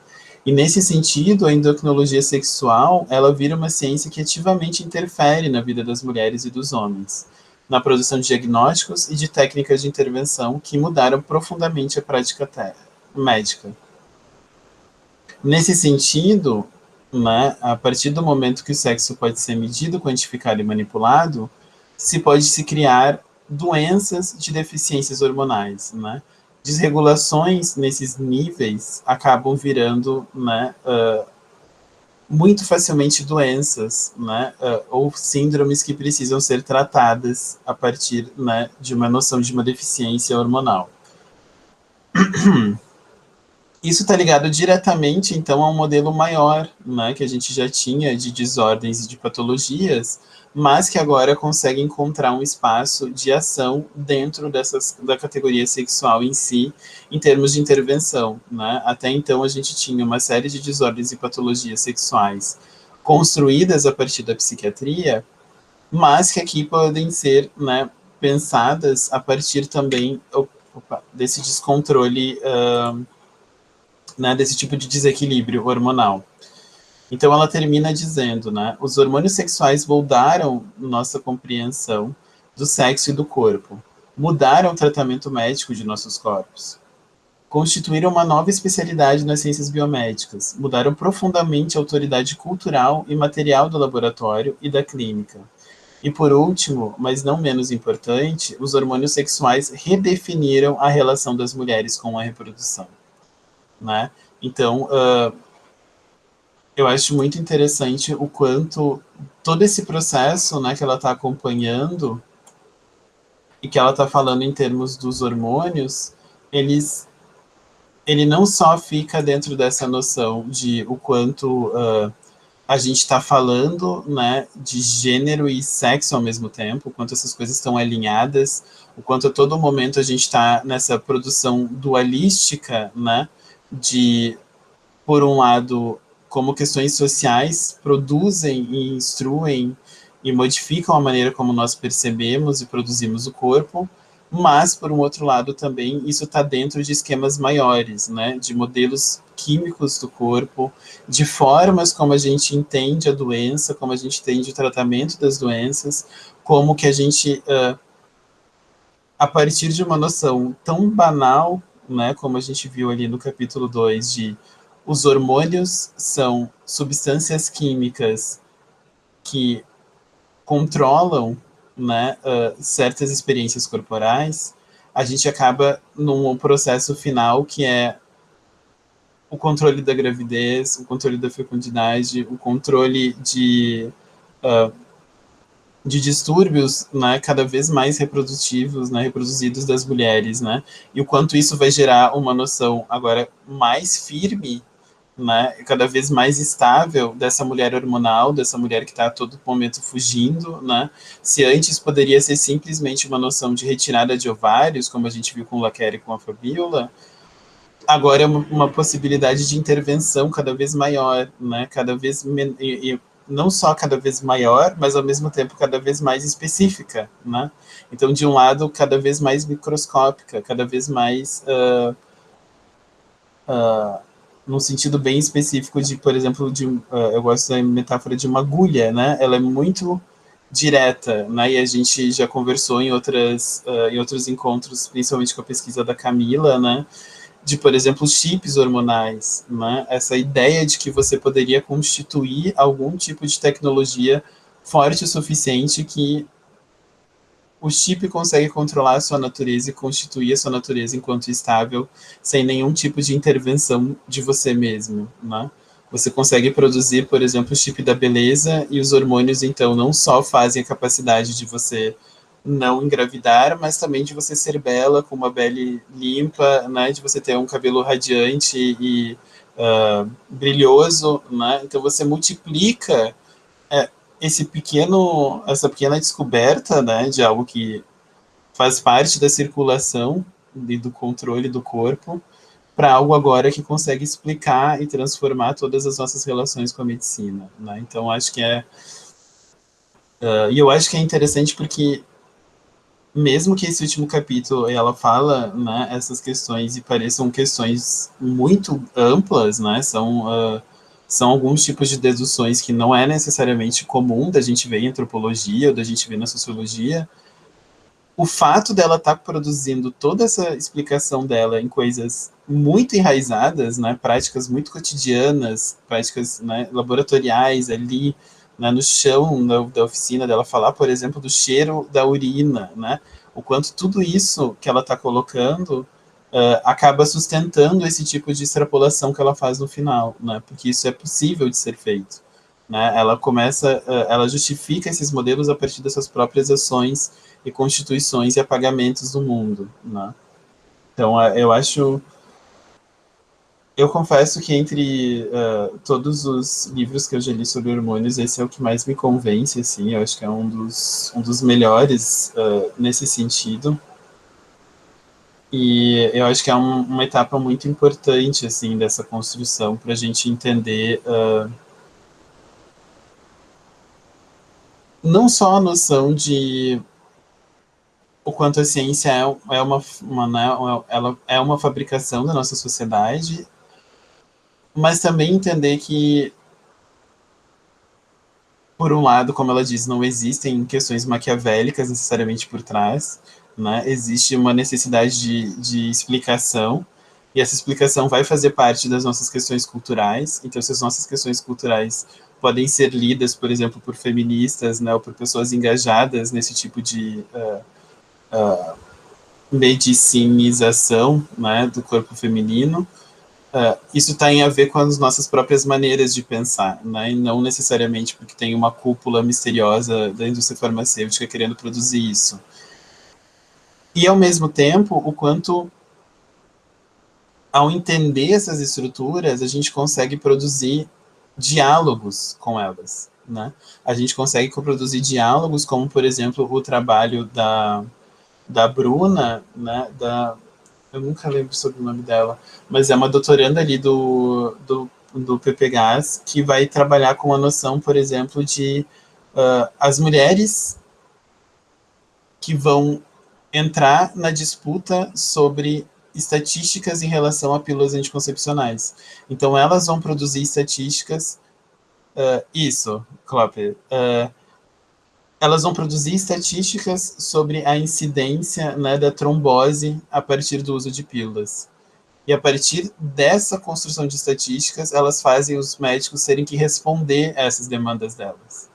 E nesse sentido, a endocrinologia sexual, ela vira uma ciência que ativamente interfere na vida das mulheres e dos homens, na produção de diagnósticos e de técnicas de intervenção que mudaram profundamente a prática médica. Nesse sentido, né, a partir do momento que o sexo pode ser medido, quantificado e manipulado, se pode se criar doenças de deficiências hormonais, né? Desregulações nesses níveis acabam virando, né, muito facilmente doenças, né, ou síndromes que precisam ser tratadas a partir, né, de uma noção de uma deficiência hormonal. Isso está ligado diretamente, então, a um modelo maior, né, que a gente já tinha de desordens e de patologias, mas que agora consegue encontrar um espaço de ação dentro da categoria sexual em si, em termos de intervenção. Né? Até então, a gente tinha uma série de desordens e patologias sexuais construídas a partir da psiquiatria, mas que aqui podem ser, né, pensadas a partir também desse descontrole, né, desse tipo de desequilíbrio hormonal. Então ela termina dizendo, né, os hormônios sexuais moldaram nossa compreensão do sexo e do corpo, mudaram o tratamento médico de nossos corpos, constituíram uma nova especialidade nas ciências biomédicas, mudaram profundamente a autoridade cultural e material do laboratório e da clínica. E por último, mas não menos importante, os hormônios sexuais redefiniram a relação das mulheres com a reprodução, né? Então, eu acho muito interessante o quanto todo esse processo, né, que ela está acompanhando e que ela está falando em termos dos hormônios, ele não só fica dentro dessa noção de o quanto a gente está falando, né, de gênero e sexo ao mesmo tempo, o quanto essas coisas estão alinhadas, o quanto a todo momento a gente está nessa produção dualística, né, de, por um lado, como questões sociais produzem e instruem e modificam a maneira como nós percebemos e produzimos o corpo, mas, por um outro lado, também isso está dentro de esquemas maiores, né, de modelos químicos do corpo, de formas como a gente entende a doença, como a gente entende o tratamento das doenças, como que a gente, a partir de uma noção tão banal, né, como a gente viu ali no capítulo 2 de os hormônios são substâncias químicas que controlam, né, certas experiências corporais, a gente acaba num processo final que é o controle da gravidez, o controle da fecundidade, o controle de distúrbios, né, cada vez mais reprodutivos, né, reproduzidos das mulheres, né, e o quanto isso vai gerar uma noção agora mais firme, né, cada vez mais estável dessa mulher hormonal, dessa mulher que está a todo momento fugindo, né? Se antes poderia ser simplesmente uma noção de retirada de ovários, como a gente viu com o Laquera e com a Fabiola, agora é uma possibilidade de intervenção cada vez maior, né? Cada vez e não só cada vez maior, mas ao mesmo tempo cada vez mais específica, né? Então, de um lado, cada vez mais microscópica, cada vez mais num sentido bem específico de, por exemplo, eu gosto da metáfora de uma agulha, né? Ela é muito direta, né? E a gente já conversou em outros encontros, principalmente com a pesquisa da Camila, né? De, por exemplo, chips hormonais, né? Essa ideia de que você poderia constituir algum tipo de tecnologia forte o suficiente que o chip consegue controlar a sua natureza e constituir a sua natureza enquanto estável, sem nenhum tipo de intervenção de você mesmo, né? Você consegue produzir, por exemplo, o chip da beleza e os hormônios, então, não só fazem a capacidade de você não engravidar, mas também de você ser bela, com uma pele limpa, né? De você ter um cabelo radiante e brilhoso, né? Então você multiplica é, essa pequena descoberta, né, de algo que faz parte da circulação e do controle do corpo para algo agora que consegue explicar e transformar todas as nossas relações com a medicina, né? Então acho que e eu acho que é interessante porque mesmo que esse último capítulo ela fala, né, essas questões e pareçam questões muito amplas, né, são alguns tipos de deduções que não é necessariamente comum da gente ver em antropologia ou da gente ver na sociologia. O fato dela estar produzindo toda essa explicação dela em coisas muito enraizadas, né, práticas muito cotidianas, práticas, né, laboratoriais ali, né, no chão da oficina dela, falar, por exemplo, do cheiro da urina, né, o quanto tudo isso que ela está colocando acaba sustentando esse tipo de extrapolação que ela faz no final, né, porque isso é possível de ser feito. Né? Ela justifica esses modelos a partir dessas próprias ações e constituições e apagamentos do mundo. Né? Então, eu acho Eu confesso que entre todos os livros que eu já li sobre hormônios, esse é o que mais me convence, assim, eu acho que é um dos melhores nesse sentido. E eu acho que é uma etapa muito importante, assim, dessa construção, para a gente entender não só a noção de o quanto a ciência é né, ela é uma fabricação da nossa sociedade, mas também entender que, por um lado, como ela diz, não existem questões maquiavélicas necessariamente por trás, né? Existe uma necessidade de explicação, e essa explicação vai fazer parte das nossas questões culturais. Então, se as nossas questões culturais podem ser lidas, por exemplo, por feministas, né, ou por pessoas engajadas nesse tipo de medicinização, né, do corpo feminino, isso tem a ver com as nossas próprias maneiras de pensar, né? E não necessariamente porque tem uma cúpula misteriosa da indústria farmacêutica querendo produzir isso. E, ao mesmo tempo, o quanto, ao entender essas estruturas, a gente consegue produzir diálogos com elas, né? A gente consegue produzir diálogos como, por exemplo, o trabalho da Bruna, né? Eu nunca lembro sobre o nome dela, mas é uma doutoranda ali do PPGAS que vai trabalhar com a noção, por exemplo, de as mulheres que vão entrar na disputa sobre estatísticas em relação a pílulas anticoncepcionais. Então, elas vão produzir estatísticas. Isso, Klopper. Elas vão produzir estatísticas sobre a incidência, né, da trombose a partir do uso de pílulas. E a partir dessa construção de estatísticas, elas fazem os médicos terem que responder a essas demandas delas.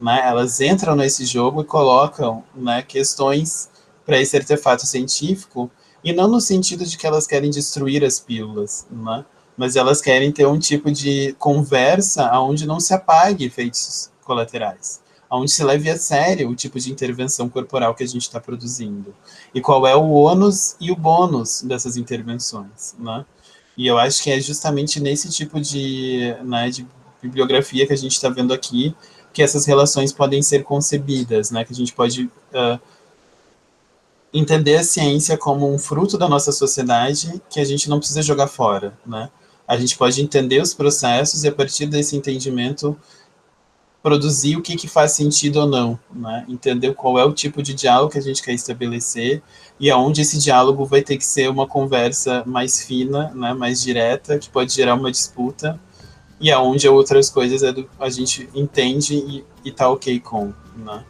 Né? Elas entram nesse jogo e colocam, né, questões para esse artefato científico, e não no sentido de que elas querem destruir as pílulas, né? Mas elas querem ter um tipo de conversa onde não se apague efeitos colaterais, onde se leve a sério o tipo de intervenção corporal que a gente está produzindo, e qual é o ônus e o bônus dessas intervenções, né? E eu acho que é justamente nesse tipo né, de bibliografia que a gente está vendo aqui que essas relações podem ser concebidas, né? Que a gente pode entender a ciência como um fruto da nossa sociedade que a gente não precisa jogar fora, né? A gente pode entender os processos e, a partir desse entendimento, produzir o que faz sentido ou não, né? Entender qual é o tipo de diálogo que a gente quer estabelecer e aonde esse diálogo vai ter que ser uma conversa mais fina, né? Mais direta, que pode gerar uma disputa, e aonde outras coisas a gente entende e tá ok com, né?